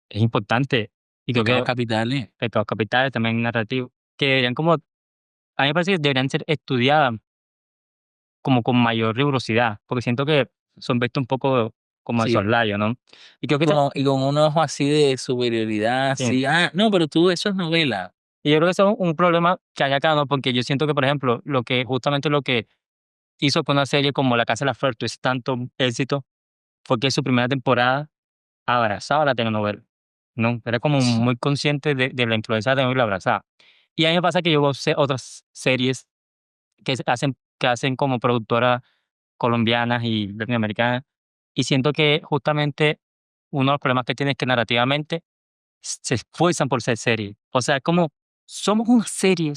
es importante. Y creo Pecados que capitales. Pecados Capitales también narrativo, que deberían como, a mí me parece que deberían ser estudiadas como con mayor rigurosidad, porque siento que son vistas un poco como de Sí. soslayo, ¿no? Y creo que Y con un ojo así de superioridad, sí. así. Ah, no, pero tú, eso es novela. Y yo creo que eso es un problema que hay acá, ¿no? Porque yo siento que, por ejemplo, justamente lo que hizo que una serie como La Casa de las Flores tuviese tanto éxito fue que su primera temporada abrazaba la telenovela, ¿no? Era como muy consciente de la influencia de la telenovela y la abrazaba. Y a mí me pasa que yo veo otras series que hacen como productoras colombianas y latinoamericanas, y siento que justamente uno de los problemas que tiene es que narrativamente se esfuerzan por ser serie. O sea, como somos una serie,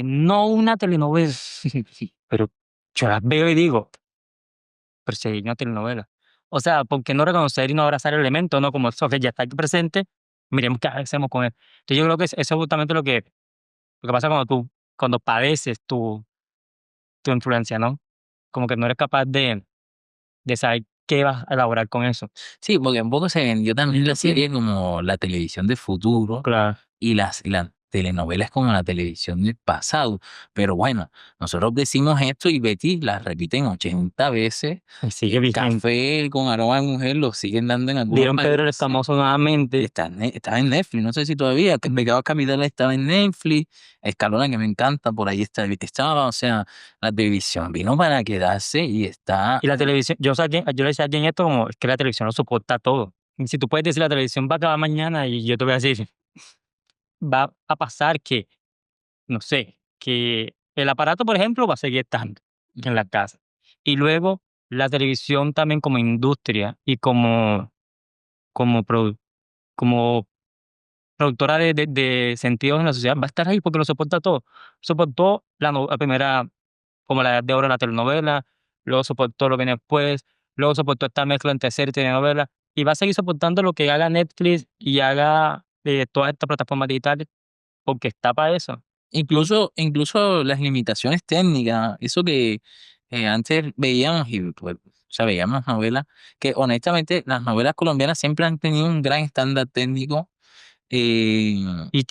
no una telenovela. Pero yo las veo y digo, pero si hay una telenovela. O sea, ¿por qué no reconocer y no abrazar el elemento, no? Como eso que ya está aquí presente, miremos qué hacemos con él. Entonces yo creo que eso es justamente lo que pasa cuando padeces tu influencia, ¿no? Como que no eres capaz de saber qué vas a elaborar con eso. Sí, porque un poco se vendió también la serie como la televisión del futuro Claro. y las telenovelas como la televisión del pasado. Pero bueno, nosotros decimos esto y Betty la repiten 80 veces. Y Y sigue el vigente. café con aroma de mujer lo siguen dando en algunos Dieron Pedro el países. Escamoso nuevamente. Estaba en Netflix, no sé si todavía, que Pecados Capitales estaba en Netflix, Escalona, que me encanta, por ahí estaba, o sea, la televisión vino para quedarse y está. Y la televisión, yo le decía a alguien esto como, es que la televisión lo soporta todo. Y si tú puedes decir la televisión va a acabar mañana y yo te voy a decir, va a pasar que, no sé, que el aparato, por ejemplo, va a seguir estando en la casa. Y luego la televisión también como industria y como, produ- como productora de sentidos en la sociedad va a estar ahí porque lo soporta todo. Soportó la primera, como la Edad de Oro de la telenovela, luego soportó lo que viene después, luego soportó esta mezcla entre serie y telenovela, y va a seguir soportando lo que haga Netflix y haga todas estas plataformas digitales, porque está para eso. Incluso las limitaciones técnicas, eso que antes veíamos, y pues, o sea, veíamos novelas, que honestamente las novelas colombianas siempre han tenido un gran estándar técnico. eh, Y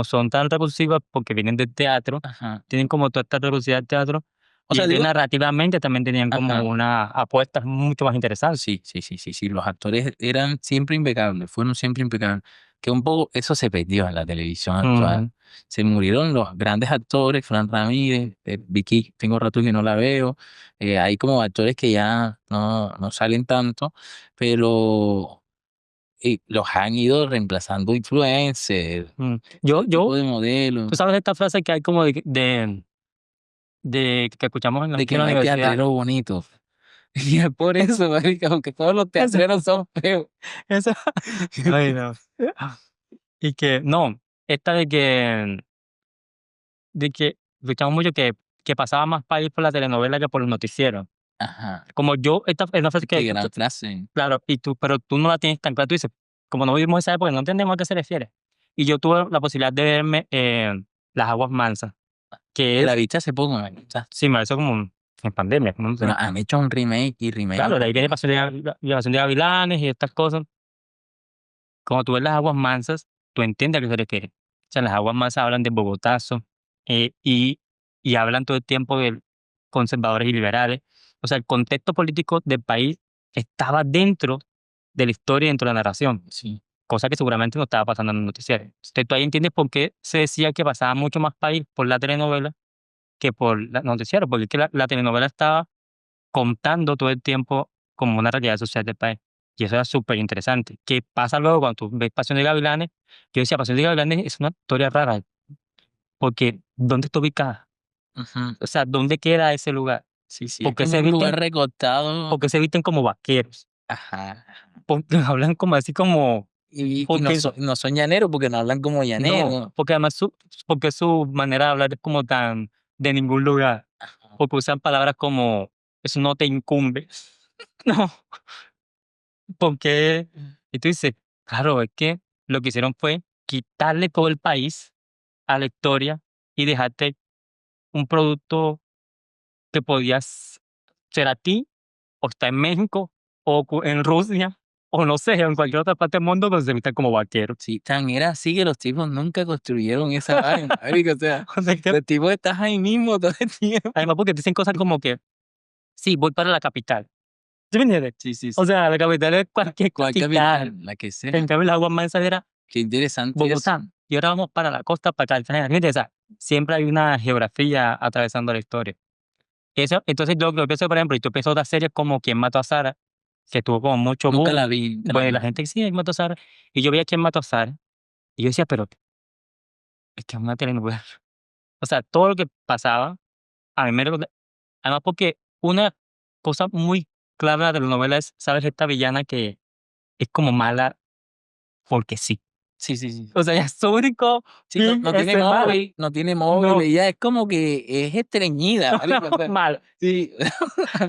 son tan recursivas porque vienen del teatro, ajá. tienen como toda esta recursividad del teatro, O y sea, ellos digo, narrativamente también tenían como ajá. unas apuestas mucho más interesantes. Sí, los actores eran siempre impecables, fueron siempre impecables. Que un poco eso se perdió en la televisión actual. Ujú. Se murieron los grandes actores, Fran Ramírez, Vicky, tengo rato que no la veo. Hay como actores que ya no salen tanto, pero los han ido reemplazando influencers, Mm. Yo, tipo yo, de modelos, tú sabes esta frase que hay como de que escuchamos de en que la no hay universidad. teatreros bonitos. Y es por eso, marica, aunque todos los teatreros son feos. Esa, ay, no. Y que, no, esta de que escuchamos mucho que pasaba más país por la telenovela que por los noticieros. Ajá. Como yo, esta es una frase Qué que, gran frase. claro, pero tú no la tienes tan clara. Tú dices, como no vivimos esa época, no entendemos a qué se refiere. Y yo tuve la posibilidad de verme Las Aguas Mansas, que Que la es, viste hace poco, ¿no? O sea, sí, me hizo como en pandemia. Como, bueno, han hecho un remake y remake. claro, de ahí viene Pasión de Gavilanes y estas cosas. Cuando tú ves Las Aguas Mansas, tú entiendes a qué se refiere. O sea, Las Aguas Mansas hablan de Bogotazo eh, y, y hablan todo el tiempo de conservadores y liberales. O sea, el contexto político del país estaba dentro de la historia y dentro de la narración, Sí. cosa que seguramente no estaba pasando en el noticiero. Entonces, tú ahí entiendes por qué se decía que pasaba mucho más país por la telenovela que por la noticiero, porque es que la telenovela estaba contando todo el tiempo como una realidad social del país. Y eso era súper interesante. ¿Qué pasa luego cuando tú ves Pasión de Gavilanes? Yo decía, Pasión de Gavilanes es una historia rara, porque ¿dónde está ubicada? Ujú. O sea, ¿dónde queda ese lugar? Sí, sí. ¿Por Es qué como se un lugar visten, recortado. por qué se visten como vaqueros? Ajá. Porque hablan como así como... Y Porque, no son llaneros porque no hablan como llaneros. no, porque además porque su manera de hablar es como tan de ningún lugar. Ajá. Porque usan palabras como, eso no te incumbe. No, porque... Y tú dices, claro, es que lo que hicieron fue quitarle todo el país a la historia y dejarte un producto que podías ser a ti, o está en México, o en Rusia, o no sé, en cualquier otra parte del mundo donde se vistan como vaqueros. Sí, tan era así que los tipos nunca construyeron esa vaina, marico, o sea, O sea, que- los tipos estás ahí mismo todo el tiempo. Además, porque dicen cosas como que, sí, voy para la capital. ¿Sí me entiendes? Sí, sí, O sí. sea, la capital es cualquier ¿Cuál capital. capital? La que sea. En cambio, la agua mansa era Qué interesante Bogotá. eso. Y ahora vamos para la costa, para Cartagena. ¿Sí me entiendes? O sea, siempre hay una geografía atravesando la historia. Eso, entonces, yo lo que pienso, por ejemplo, y tú piensas otras series como Quién mató a Sara, que tuvo como mucho Nunca boom. la vi. Nunca la Bueno, vi. la gente sí, ¿Quién mató a Sara? Y yo veía Quién mató a Sara. Y yo decía, pero es que es una telenovela. O sea, todo lo que pasaba, a mí me recuerda. Además, porque una cosa muy clara de la telenovela es, ¿sabes? Esta villana que es como mala porque sí. Sí, sí, sí. O sea, ya su único Sí, no, fin no es tiene ser mala. móvil, no tiene móvil, No, ella es como que es estreñida, marico, o sea, mala. sí.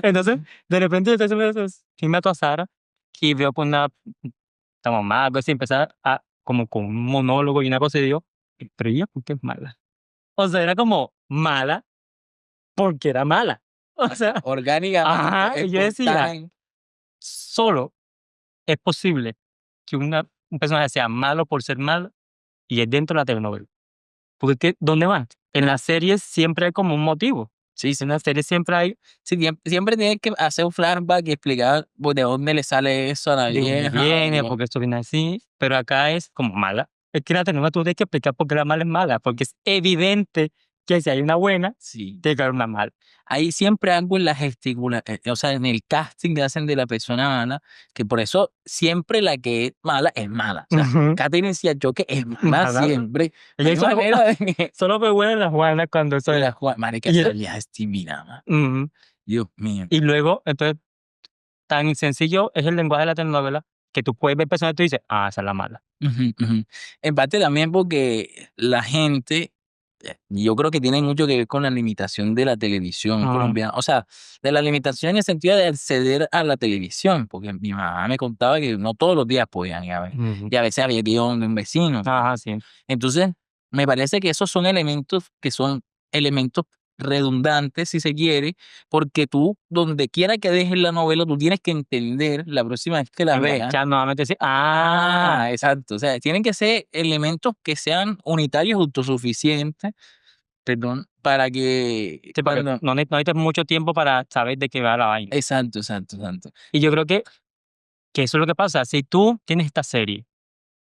Entonces, de repente yo estoy haciendo eso, sí mato a Sara y veo por esta mamá, algo así, empezar a, como con un monólogo y una cosa y digo, pero ella, ¿por qué es mala? O sea, era como mala porque era mala. O sea, Orgánicamente, ajá, y yo decía, espontánea. solo es posible que un personaje sea malo por ser malo y es dentro de la telenovela. Porque, ¿dónde van? En las series siempre hay como un motivo. Sí, sí. En las series siempre hay Sí, siempre tienes que hacer un flashback y explicar de dónde le sale eso a la de dónde vieja. viene, porque esto viene así, pero acá es como mala. Es que la telenovela tú tienes que explicar por qué la mala es mala, porque es evidente que si hay una buena, Sí. tiene que haber una mala. Hay siempre algo en la o sea, en el casting que hacen de la persona mala, que por eso siempre la que es mala es mala. O sea, Ujú. Katherine Siachoque es mala Mala. siempre. No Ella hay solo, manera de que solo fue buena en la Juana cuando eso es. marica, Y, esa vieja es divina, ujú. Dios mío. Y luego, entonces, tan sencillo es el lenguaje de la telenovela que tú puedes ver personas y tú dices, ah, esa es la mala. Ujú, ujú. En parte también porque la gente, yo creo que tiene mucho que ver con la limitación de la televisión Ajá. colombiana. O sea, de la limitación en el sentido de acceder a la televisión, porque mi mamá me contaba que no todos los días podían ir a ver. Ujú. Y a veces había guión de un vecino. Ajá, sí. Entonces, me parece que esos son elementos que son elementos redundantes, si se quiere, porque tú, donde quiera que dejes la novela, tú tienes que entender la próxima vez que la veas. Ya nuevamente sí. Ah, exacto. O sea, tienen que ser elementos que sean unitarios, autosuficientes, perdón, para que Sí, porque cuando... no necesitas mucho tiempo para saber de qué va la vaina. Exacto, exacto, exacto. Y yo creo que eso es lo que pasa. Si tú tienes esta serie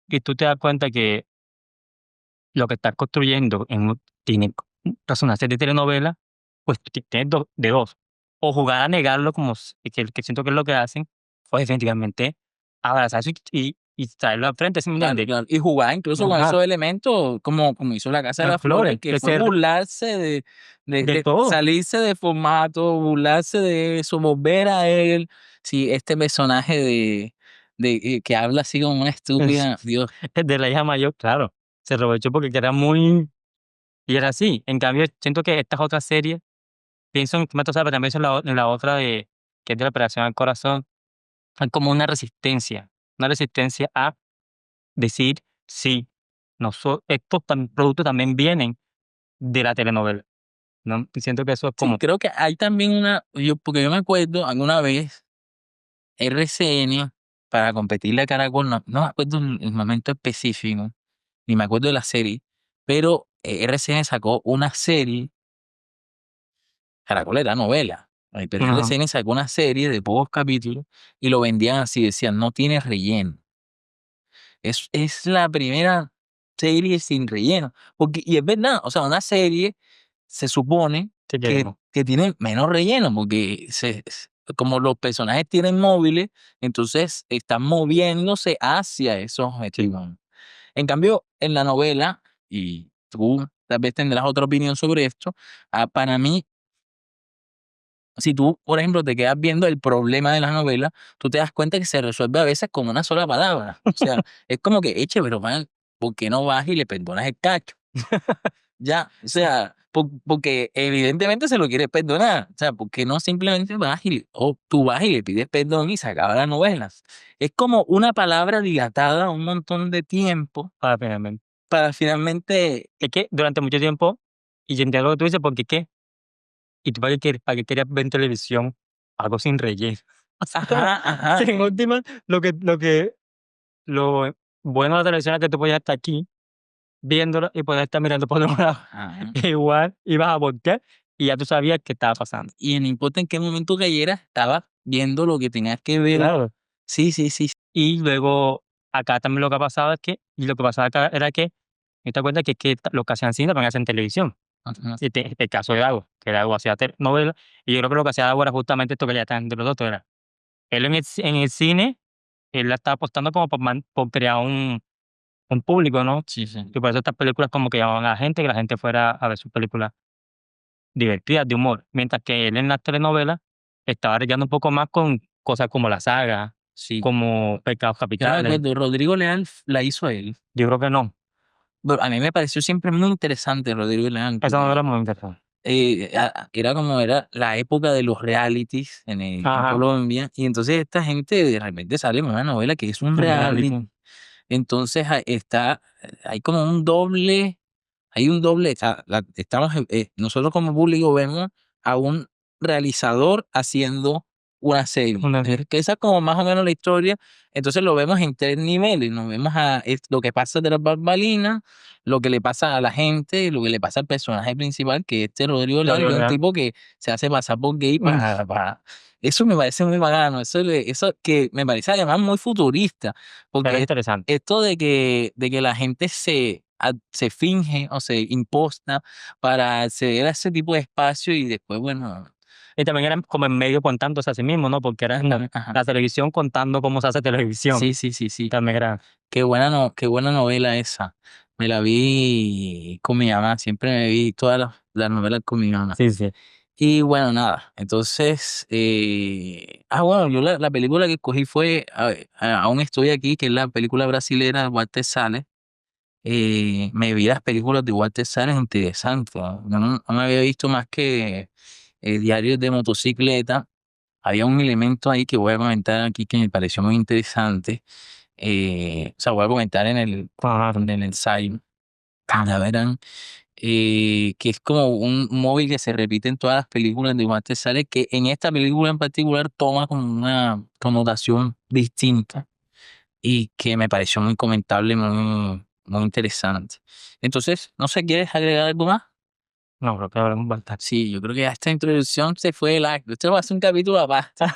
y tú te das cuenta que lo que estás construyendo tiene razonancia de telenovela, pues tú tienes de dos. O jugar a negarlo, como que siento que es lo que hacen, o definitivamente abrazar eso y traerlo al frente, ¿sí me Claro, entiendes? claro. Y jugar incluso con Ajá. esos elementos, como hizo la Casa de Las las Flores, flores, que que fue se burlarse de de todo. salirse de formato, burlarse de eso, volver a él. Sí, este personaje que habla así como una estúpida, Dios. De la hija mayor, claro. Se aprovechó porque era muy... Y era así. En cambio, siento que estas otras series, pienso en Mato Sara, pero también pienso en la otra de que es de la operación al corazón, hay como una resistencia a decir, sí, estos productos también vienen de la telenovela, ¿no? Y siento que eso es Sí, como, creo que hay también porque yo me acuerdo alguna vez RCN para competirle a Caracol, no me acuerdo el momento específico, ni me acuerdo de la serie, pero RCN sacó una serie, Caracol era novela, pero ajá, RCN sacó una serie de pocos capítulos y lo vendían así, decían, no tiene relleno. Es la primera serie sin relleno. Y es verdad, o sea, una serie se supone sí que tiene menos relleno, porque como los personajes tienen móviles, entonces están moviéndose hacia esos objetivos. En cambio, en la novela, y tú tal vez tendrás otra opinión sobre esto, para mí, si tú, por ejemplo, te quedas viendo el problema de la novela, tú te das cuenta que se resuelve a veces con una sola palabra. O sea, es como que, eche, pero man, ¿por qué no vas y le perdonas el cacho? Ya, o sea, porque evidentemente se lo quieres perdonar. O sea, ¿por qué no simplemente o tú vas y le pides perdón y se acaba la novela? Es como una palabra dilatada un montón de tiempo para finalmente. para finalmente. Es que durante mucho tiempo, y yo entiendo lo que tú dices, porque ¿qué? ¿Y tú para qué querías ver en televisión algo sin relleno? O sea, Ajá, ajá. en últimas, lo bueno de la televisión es que tú podías estar aquí viéndolo y podías estar mirando por otro lado. Ajá. Igual ibas a voltear y ya tú sabías qué estaba pasando. Y no importa en qué momento cayeras, estabas viendo lo que tenías que ver. Claro. Sí, sí, sí. Y luego, acá también lo que pasaba es que, y lo que pasaba acá era que, me te cuenta que lo que hacían cine también hacían televisión. Ajá. El caso de Dago, que Dago hacía novela, y yo creo que lo que hacía Dago era justamente esto que ya está entre los dos, era, él en el cine, él la estaba apostando como por crear un público, ¿no? Sí, sí. Y por eso estas películas como que llamaban a la gente, que la gente fuera a ver sus películas divertidas, de humor, mientras que él en las telenovelas estaba arriesgando un poco más con cosas como La Saga, Sí. como Pecados Yo me Capitales. acuerdo, Rodrigo Leal la hizo él. Yo creo que no. Pero a mí me pareció siempre muy interesante Rodrigo Leal, Esa porque novela es muy interesante. era la época de los realities en Ajá. Colombia, y entonces esta gente de repente sale en una novela que es un reality. Entonces hay como un doble, nosotros como público vemos a un realizador haciendo una serie. Que esa es como más o menos la historia. Entonces lo vemos en 3 niveles. Nos vemos lo que pasa de las bambalinas, lo que le pasa a la gente, lo que le pasa al personaje principal, que es Rodrigo Leal, que es un tipo que se hace pasar por gay Eso me parece muy bacano. Eso que me parece además muy futurista. Pero Porque interesante. esto de que la gente se finge o se imposta para acceder a ese tipo de espacio y después, bueno. Y también eran como en medio contándose a sí mismo, ¿no? Porque era Ajá. la televisión contando cómo se hace televisión. Sí, sí, sí, sí. También era. Qué buena novela esa. Me la vi con mi mamá. Siempre me vi todas las novelas con mi mamá. Sí, sí. Y bueno, nada. Entonces, bueno, yo la película que escogí fue, aún estoy aquí, que es la película brasilera de Walter Salles. Me vi las películas de Walter Salles interesantes. No me había visto más que Diarios de Motocicleta. Había un elemento ahí que voy a comentar aquí que me pareció muy interesante. O sea, voy a comentar en el ensayo. La verán, que es como un móvil que se repite en todas las películas de Walter Salles, que en esta película en particular toma como una connotación distinta y que me pareció muy comentable, muy, muy interesante. Entonces, no sé, ¿quieres agregar algo más? No, creo que hablamos bastante. Sí, yo creo que ya esta introducción se fue largo. Esto va a ser un capítulo aparte.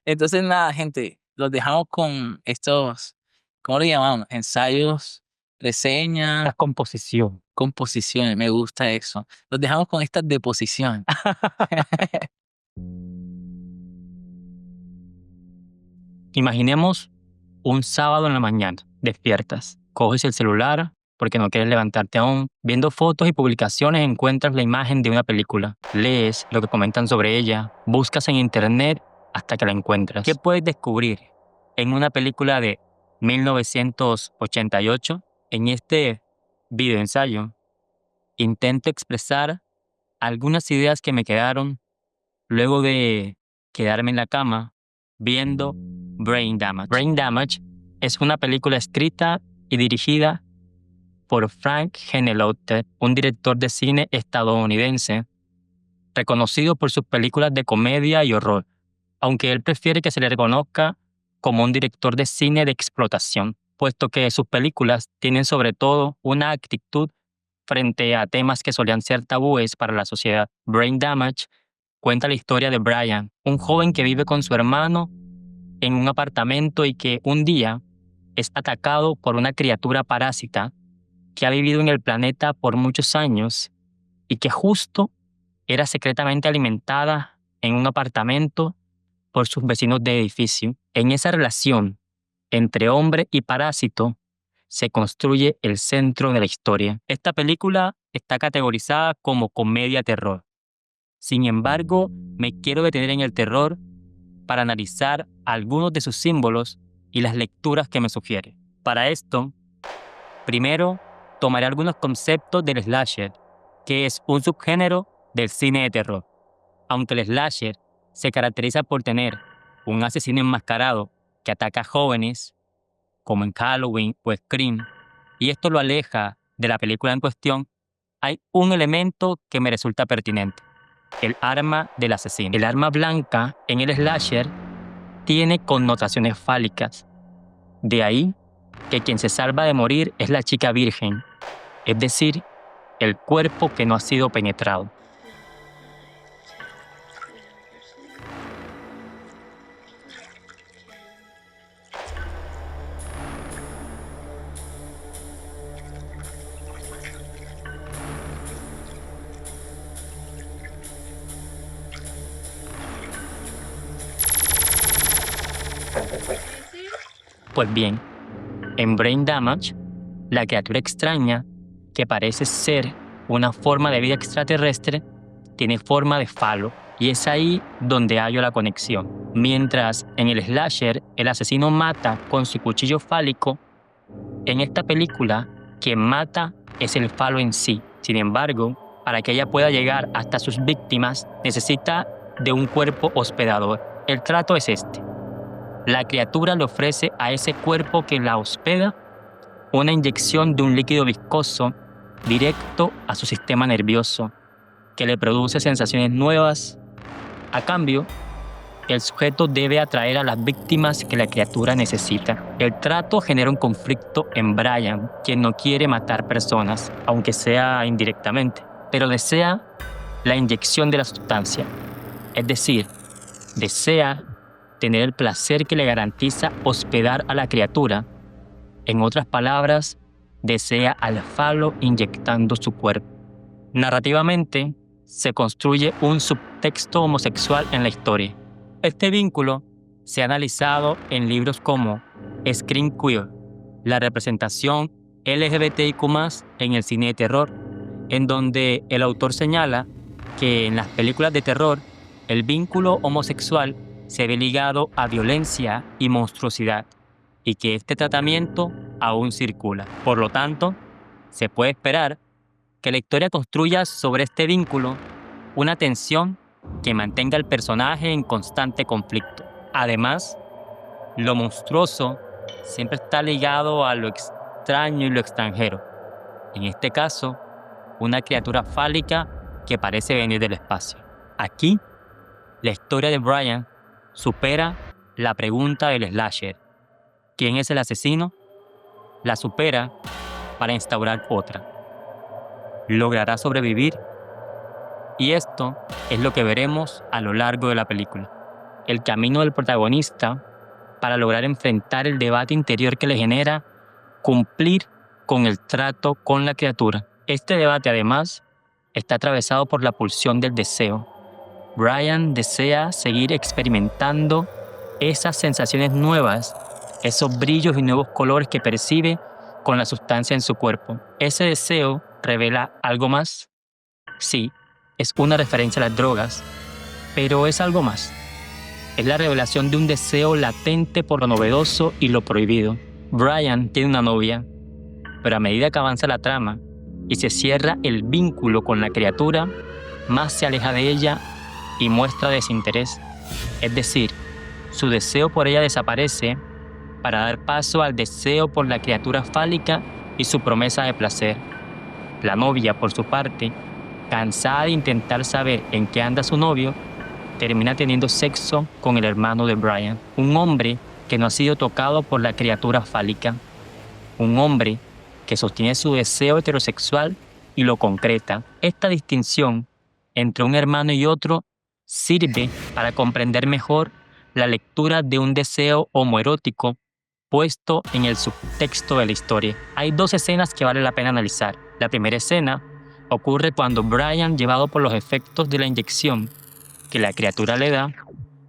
Entonces, nada, gente, los dejamos con estos, ¿cómo le llamamos? Ensayos, reseñas, La composición. composiciones. Me gusta eso. Los dejamos con estas deposiciones. Imaginemos un sábado en la mañana, despiertas, coges el celular porque no quieres levantarte aún, viendo fotos y publicaciones encuentras la imagen de una película, lees lo que comentan sobre ella, buscas en internet hasta que la encuentras. ¿Qué puedes descubrir en una película de 1988? En este videoensayo intento expresar algunas ideas que me quedaron luego de quedarme en la cama viendo Brain Damage. Brain Damage es una película escrita y dirigida por Frank Henenlotter, un director de cine estadounidense reconocido por sus películas de comedia y horror, aunque él prefiere que se le reconozca como un director de cine de explotación, puesto que sus películas tienen sobre todo una actitud frente a temas que solían ser tabúes para la sociedad. Brain Damage cuenta la historia de Brian, un joven que vive con su hermano en un apartamento y que un día es atacado por una criatura parásita que ha vivido en el planeta por muchos años y que justo era secretamente alimentada en un apartamento por sus vecinos de edificio. En esa relación entre hombre y parásito se construye el centro de la historia. Esta película está categorizada como comedia-terror. Sin embargo, me quiero detener en el terror para analizar algunos de sus símbolos y las lecturas que me sugiere. Para esto, primero tomaré algunos conceptos del slasher, que es un subgénero del cine de terror. Aunque el slasher se caracteriza por tener un asesino enmascarado que ataca a jóvenes, como en Halloween o Scream, y esto lo aleja de la película en cuestión, hay un elemento que me resulta pertinente: el arma del asesino. El arma blanca en el slasher tiene connotaciones fálicas. De ahí que quien se salva de morir es la chica virgen, es decir, el cuerpo que no ha sido penetrado. Pues bien, en Brain Damage, la criatura extraña, que parece ser una forma de vida extraterrestre, tiene forma de falo, y es ahí donde hallo la conexión. Mientras en el slasher el asesino mata con su cuchillo fálico, en esta película quien mata es el falo en sí. Sin embargo, para que ella pueda llegar hasta sus víctimas, necesita de un cuerpo hospedador. El trato es este: la criatura le ofrece a ese cuerpo que la hospeda una inyección de un líquido viscoso directo a su sistema nervioso, que le produce sensaciones nuevas. A cambio, el sujeto debe atraer a las víctimas que la criatura necesita. El trato genera un conflicto en Brian, quien no quiere matar personas, aunque sea indirectamente, pero desea la inyección de la sustancia. Es decir, desea tener el placer que le garantiza hospedar a la criatura. En otras palabras, desea al falo inyectando su cuerpo. Narrativamente, se construye un subtexto homosexual en la historia. Este vínculo se ha analizado en libros como Scream Queer, la representación LGBTIQ+ en el cine de terror, en donde el autor señala que en las películas de terror el vínculo homosexual se ve ligado a violencia y monstruosidad, y que este tratamiento aún circula. Por lo tanto, se puede esperar que la historia construya sobre este vínculo una tensión que mantenga al personaje en constante conflicto. Además, lo monstruoso siempre está ligado a lo extraño y lo extranjero. En este caso, una criatura fálica que parece venir del espacio. Aquí, la historia de Brian supera la pregunta del slasher: ¿quién es el asesino? La supera para instaurar otra: ¿logrará sobrevivir? Y esto es lo que veremos a lo largo de la película. El camino del protagonista para lograr enfrentar el debate interior que le genera cumplir con el trato con la criatura. Este debate, además, está atravesado por la pulsión del deseo. Brian desea seguir experimentando esas sensaciones nuevas, esos brillos y nuevos colores que percibe con la sustancia en su cuerpo. Ese deseo revela algo más. Sí, es una referencia a las drogas, pero es algo más. Es la revelación de un deseo latente por lo novedoso y lo prohibido. Brian tiene una novia, pero a medida que avanza la trama y se cierra el vínculo con la criatura, más se aleja de ella y muestra desinterés Es decir, su deseo por ella desaparece para dar paso al deseo por la criatura fálica y su promesa de placer. La novia, por su parte, cansada de intentar saber en qué anda su novio, termina teniendo sexo con el hermano de Brian, un hombre que no ha sido tocado por la criatura fálica, un hombre que sostiene su deseo heterosexual y lo concreta. Esta distinción entre un hermano y otro sirve para comprender mejor la lectura de un deseo homoerótico puesto en el subtexto de la historia. Hay dos escenas que vale la pena analizar. La primera escena ocurre cuando Brian, llevado por los efectos de la inyección que la criatura le da,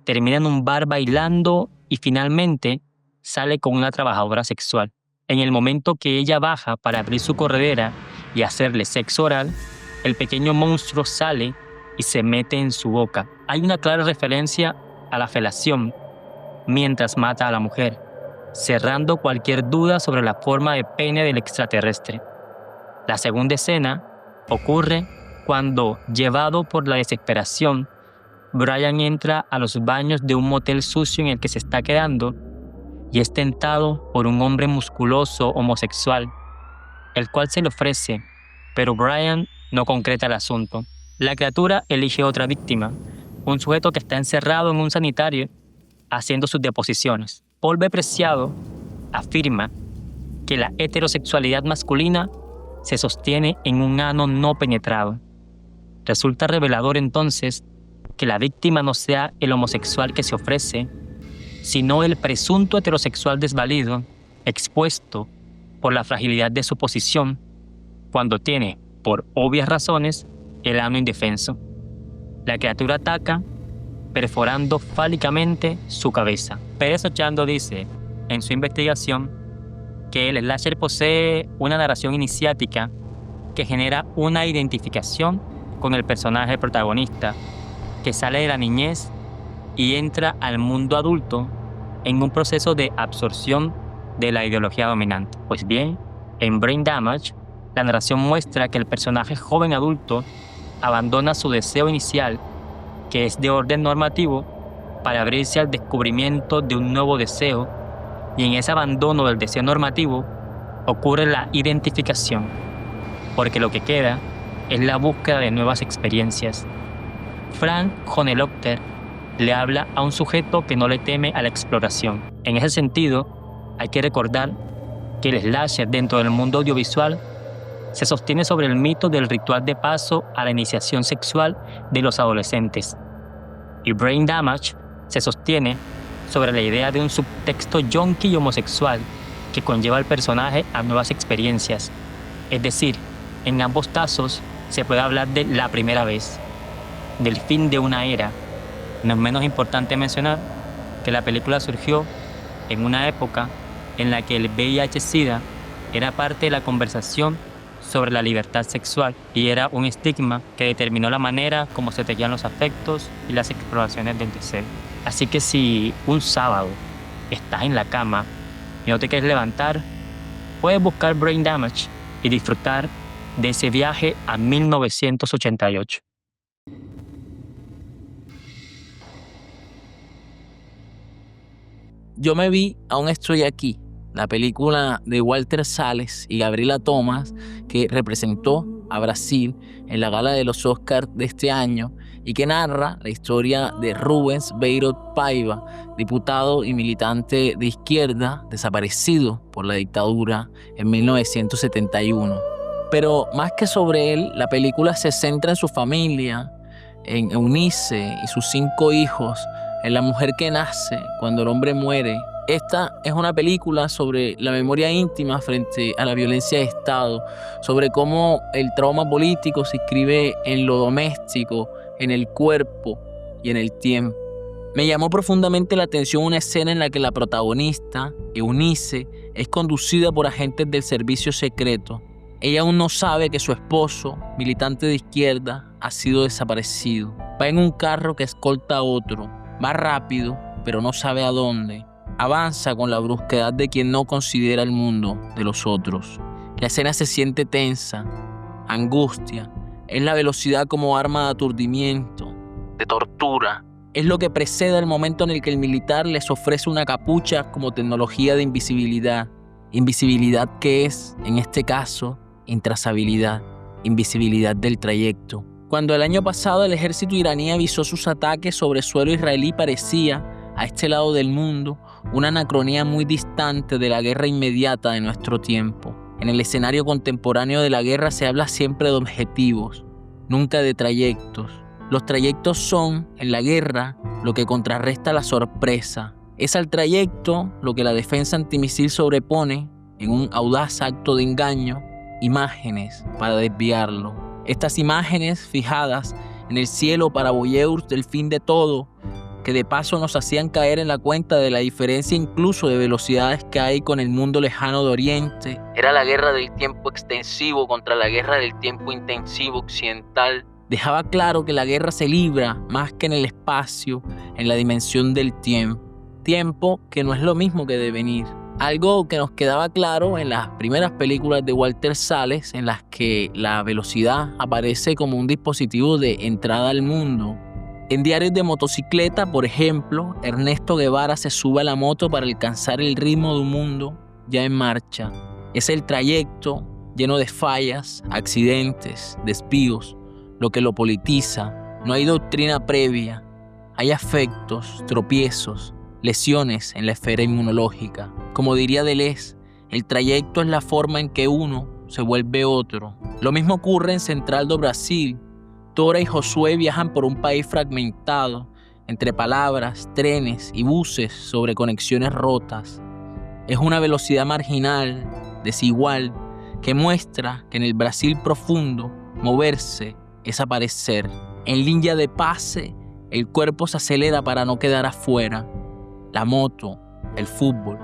termina en un bar bailando y finalmente sale con una trabajadora sexual. En el momento que ella baja para abrir su corredera y hacerle sexo oral, el pequeño monstruo sale y se mete en su boca. Hay una clara referencia a la felación mientras mata a la mujer, cerrando cualquier duda sobre la forma de pene del extraterrestre. La segunda escena ocurre cuando, llevado por la desesperación, Brian entra a los baños de un motel sucio en el que se está quedando y es tentado por un hombre musculoso homosexual, el cual se le ofrece, pero Brian no concreta el asunto. La criatura elige otra víctima, un sujeto que está encerrado en un sanitario haciendo sus deposiciones. Paul B. Preciado afirma que la heterosexualidad masculina se sostiene en un ano no penetrado. Resulta revelador entonces que la víctima no sea el homosexual que se ofrece, sino el presunto heterosexual desvalido, expuesto por la fragilidad de su posición, cuando tiene, por obvias razones, el ano indefenso. La criatura ataca, perforando fálicamente su cabeza. Pérez Ochando dice, en su investigación, que el slasher posee una narración iniciática que genera una identificación con el personaje protagonista, que sale de la niñez y entra al mundo adulto en un proceso de absorción de la ideología dominante. Pues bien, en Brain Damage, la narración muestra que el personaje joven adulto abandona su deseo inicial, que es de orden normativo, para abrirse al descubrimiento de un nuevo deseo, y en ese abandono del deseo normativo ocurre la identificación, porque lo que queda es la búsqueda de nuevas experiencias. Frank Honelocter le habla a un sujeto que no le teme a la exploración. En ese sentido, hay que recordar que el slasher dentro del mundo audiovisual se sostiene sobre el mito del ritual de paso a la iniciación sexual de los adolescentes. Y Brain Damage se sostiene sobre la idea de un subtexto yonki y homosexual que conlleva al personaje a nuevas experiencias. Es decir, en ambos casos se puede hablar de la primera vez, del fin de una era. No es menos importante mencionar que la película surgió en una época en la que el VIH-Sida era parte de la conversación sobre la libertad sexual y era un estigma que determinó la manera como se tejían los afectos y las exploraciones del deseo. Así que si un sábado estás en la cama y no te quieres levantar, puedes buscar Brain Damage y disfrutar de ese viaje a 1988. Yo me vi Aún estoy aquí, la película de Walter Salles y Gabriela Thomas, que representó a Brasil en la gala de los Oscars de este año y que narra la historia de Rubens Beirut Paiva, diputado y militante de izquierda desaparecido por la dictadura en 1971. Pero más que sobre él, la película se centra en su familia, en Eunice y sus 5 hijos, en la mujer que nace cuando el hombre muere. Esta es una película sobre la memoria íntima frente a la violencia de Estado, sobre cómo el trauma político se inscribe en lo doméstico, en el cuerpo y en el tiempo. Me llamó profundamente la atención una escena en la que la protagonista, Eunice, es conducida por agentes del servicio secreto. Ella aún no sabe que su esposo, militante de izquierda, ha sido desaparecido. Va en un carro que escolta a otro. Va rápido, pero no sabe a dónde. Avanza con la brusquedad de quien no considera el mundo de los otros. La escena se siente tensa, angustia. Es la velocidad como arma de aturdimiento, de tortura, Es lo que precede el momento en el que el militar les ofrece una capucha como tecnología de invisibilidad. Invisibilidad que es, en este caso, intrazabilidad, invisibilidad del trayecto. Cuando el año pasado el ejército iraní avisó sus ataques sobre suelo israelí, parecía, a este lado del mundo, una anacronía muy distante de la guerra inmediata de nuestro tiempo. En el escenario contemporáneo de la guerra se habla siempre de objetivos, nunca de trayectos. Los trayectos son, en la guerra, lo que contrarresta la sorpresa. Es al trayecto lo que la defensa antimisil sobrepone, en un audaz acto de engaño, imágenes para desviarlo. Estas imágenes fijadas en el cielo para voyeurs del fin de todo, que de paso nos hacían caer en la cuenta de la diferencia incluso de velocidades que hay con el mundo lejano de Oriente. Era la guerra del tiempo extensivo contra la guerra del tiempo intensivo occidental. Dejaba claro que la guerra se libra más que en el espacio, en la dimensión del tiempo. Tiempo que no es lo mismo que devenir. Algo que nos quedaba claro en las primeras películas de Walter Salles, en las que la velocidad aparece como un dispositivo de entrada al mundo. En Diarios de motocicleta, por ejemplo, Ernesto Guevara se sube a la moto para alcanzar el ritmo de un mundo ya en marcha. Es el trayecto lleno de fallas, accidentes, desvíos, lo que lo politiza. No hay doctrina previa, hay afectos, tropiezos, lesiones en la esfera inmunológica. Como diría Deleuze, el trayecto es la forma en que uno se vuelve otro. Lo mismo ocurre en Central do Brasil. Tora y Josué viajan por un país fragmentado, entre palabras, trenes y buses sobre conexiones rotas. Es una velocidad marginal, desigual, que muestra que en el Brasil profundo, moverse es aparecer. En línea de pase, el cuerpo se acelera para no quedar afuera. La moto, el fútbol,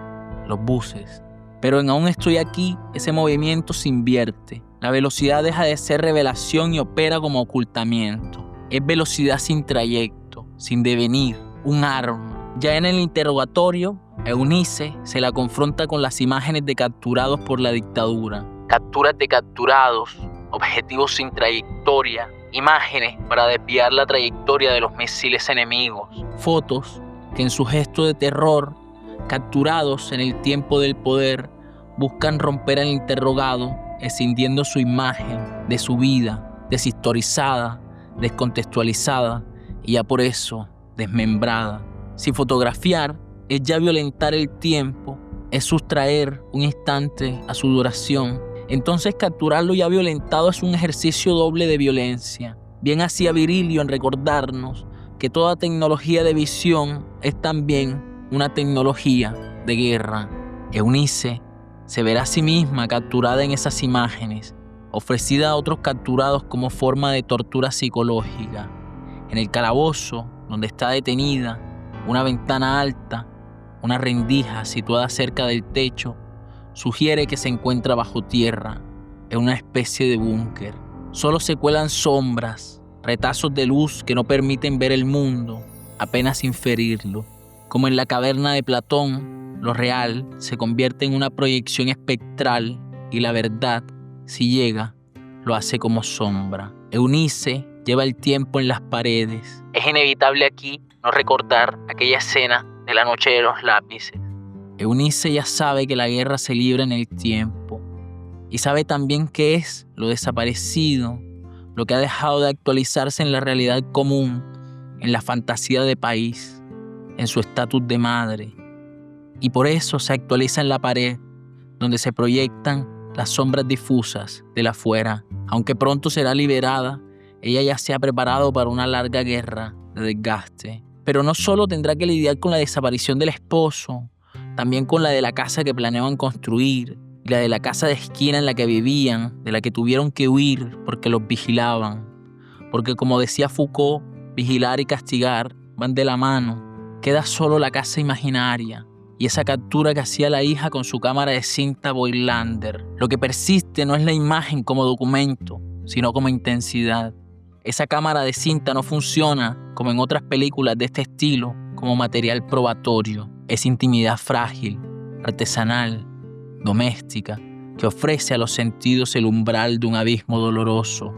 los buses. Pero en Aún estoy aquí, ese movimiento se invierte. La velocidad deja de ser revelación y opera como ocultamiento. Es velocidad sin trayecto, sin devenir, un arma. Ya en el interrogatorio, Eunice se la confronta con las imágenes de capturados por la dictadura. Capturas de capturados, objetivos sin trayectoria, imágenes para desviar la trayectoria de los misiles enemigos. Fotos que en su gesto de terror, capturados en el tiempo del poder, buscan romper al interrogado, escindiendo su imagen de su vida, deshistorizada, descontextualizada y ya por eso desmembrada. Si fotografiar es ya violentar el tiempo, es sustraer un instante a su duración, entonces capturarlo ya violentado es un ejercicio doble de violencia. Bien hacía Virilio en recordarnos que toda tecnología de visión es también una tecnología de guerra. Eunice se verá a sí misma capturada en esas imágenes, ofrecida a otros capturados como forma de tortura psicológica. En el calabozo, donde está detenida, una ventana alta, una rendija situada cerca del techo, sugiere que se encuentra bajo tierra, en una especie de búnker. Solo se cuelan sombras, retazos de luz que no permiten ver el mundo, apenas inferirlo. Como en la caverna de Platón, lo real se convierte en una proyección espectral y la verdad, si llega, lo hace como sombra. Eunice lleva el tiempo en las paredes. Es inevitable aquí no recordar aquella escena de la noche de los lápices. Eunice ya sabe que la guerra se libra en el tiempo y sabe también qué es lo desaparecido, lo que ha dejado de actualizarse en la realidad común, en la fantasía de país, en su estatus de madre. Y por eso se actualiza en la pared, donde se proyectan las sombras difusas del afuera. Aunque pronto será liberada, ella ya se ha preparado para una larga guerra de desgaste. Pero no solo tendrá que lidiar con la desaparición del esposo, también con la de la casa que planeaban construir, y la de la casa de esquina en la que vivían, de la que tuvieron que huir porque los vigilaban. Porque como decía Foucault, vigilar y castigar van de la mano. Queda solo la casa imaginaria y esa captura que hacía la hija con su cámara de cinta Voigtlander. Lo que persiste no es la imagen como documento, sino como intensidad. Esa cámara de cinta no funciona, como en otras películas de este estilo, como material probatorio. Es intimidad frágil, artesanal, doméstica, que ofrece a los sentidos el umbral de un abismo doloroso.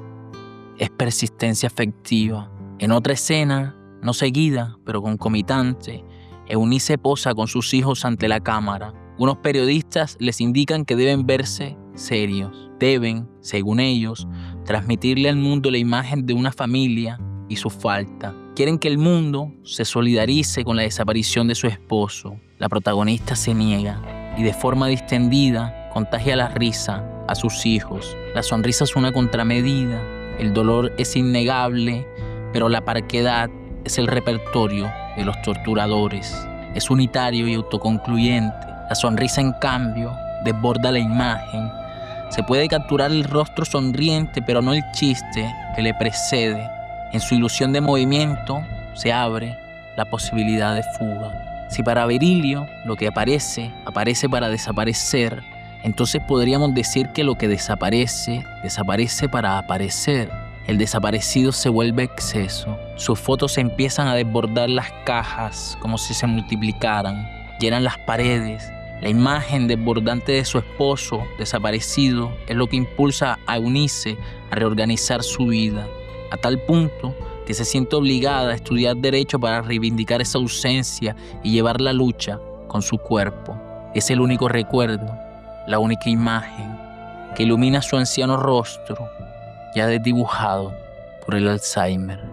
Es persistencia afectiva. En otra escena, No seguida, pero concomitante, Eunice posa con sus hijos ante la cámara. Unos periodistas les indican que deben verse serios. Deben, según ellos, transmitirle al mundo la imagen de una familia y su falta. Quieren que el mundo se solidarice con la desaparición de su esposo. La protagonista se niega y de forma distendida contagia la risa a sus hijos. La sonrisa es una contramedida, el dolor es innegable, pero la parquedad es el repertorio de los torturadores. Es unitario y autoconcluyente. La sonrisa, en cambio, desborda la imagen. Se puede capturar el rostro sonriente, pero no el chiste que le precede. En su ilusión de movimiento se abre la posibilidad de fuga. Si para Virilio lo que aparece para desaparecer, entonces podríamos decir que lo que desaparece para aparecer. El desaparecido se vuelve exceso. Sus fotos empiezan a desbordar las cajas como si se multiplicaran. Llenan las paredes. La imagen desbordante de su esposo desaparecido es lo que impulsa a Eunice a reorganizar su vida, a tal punto que se siente obligada a estudiar derecho para reivindicar esa ausencia y llevar la lucha con su cuerpo. Es el único recuerdo, la única imagen que ilumina su anciano rostro, ya desdibujado por el Alzheimer.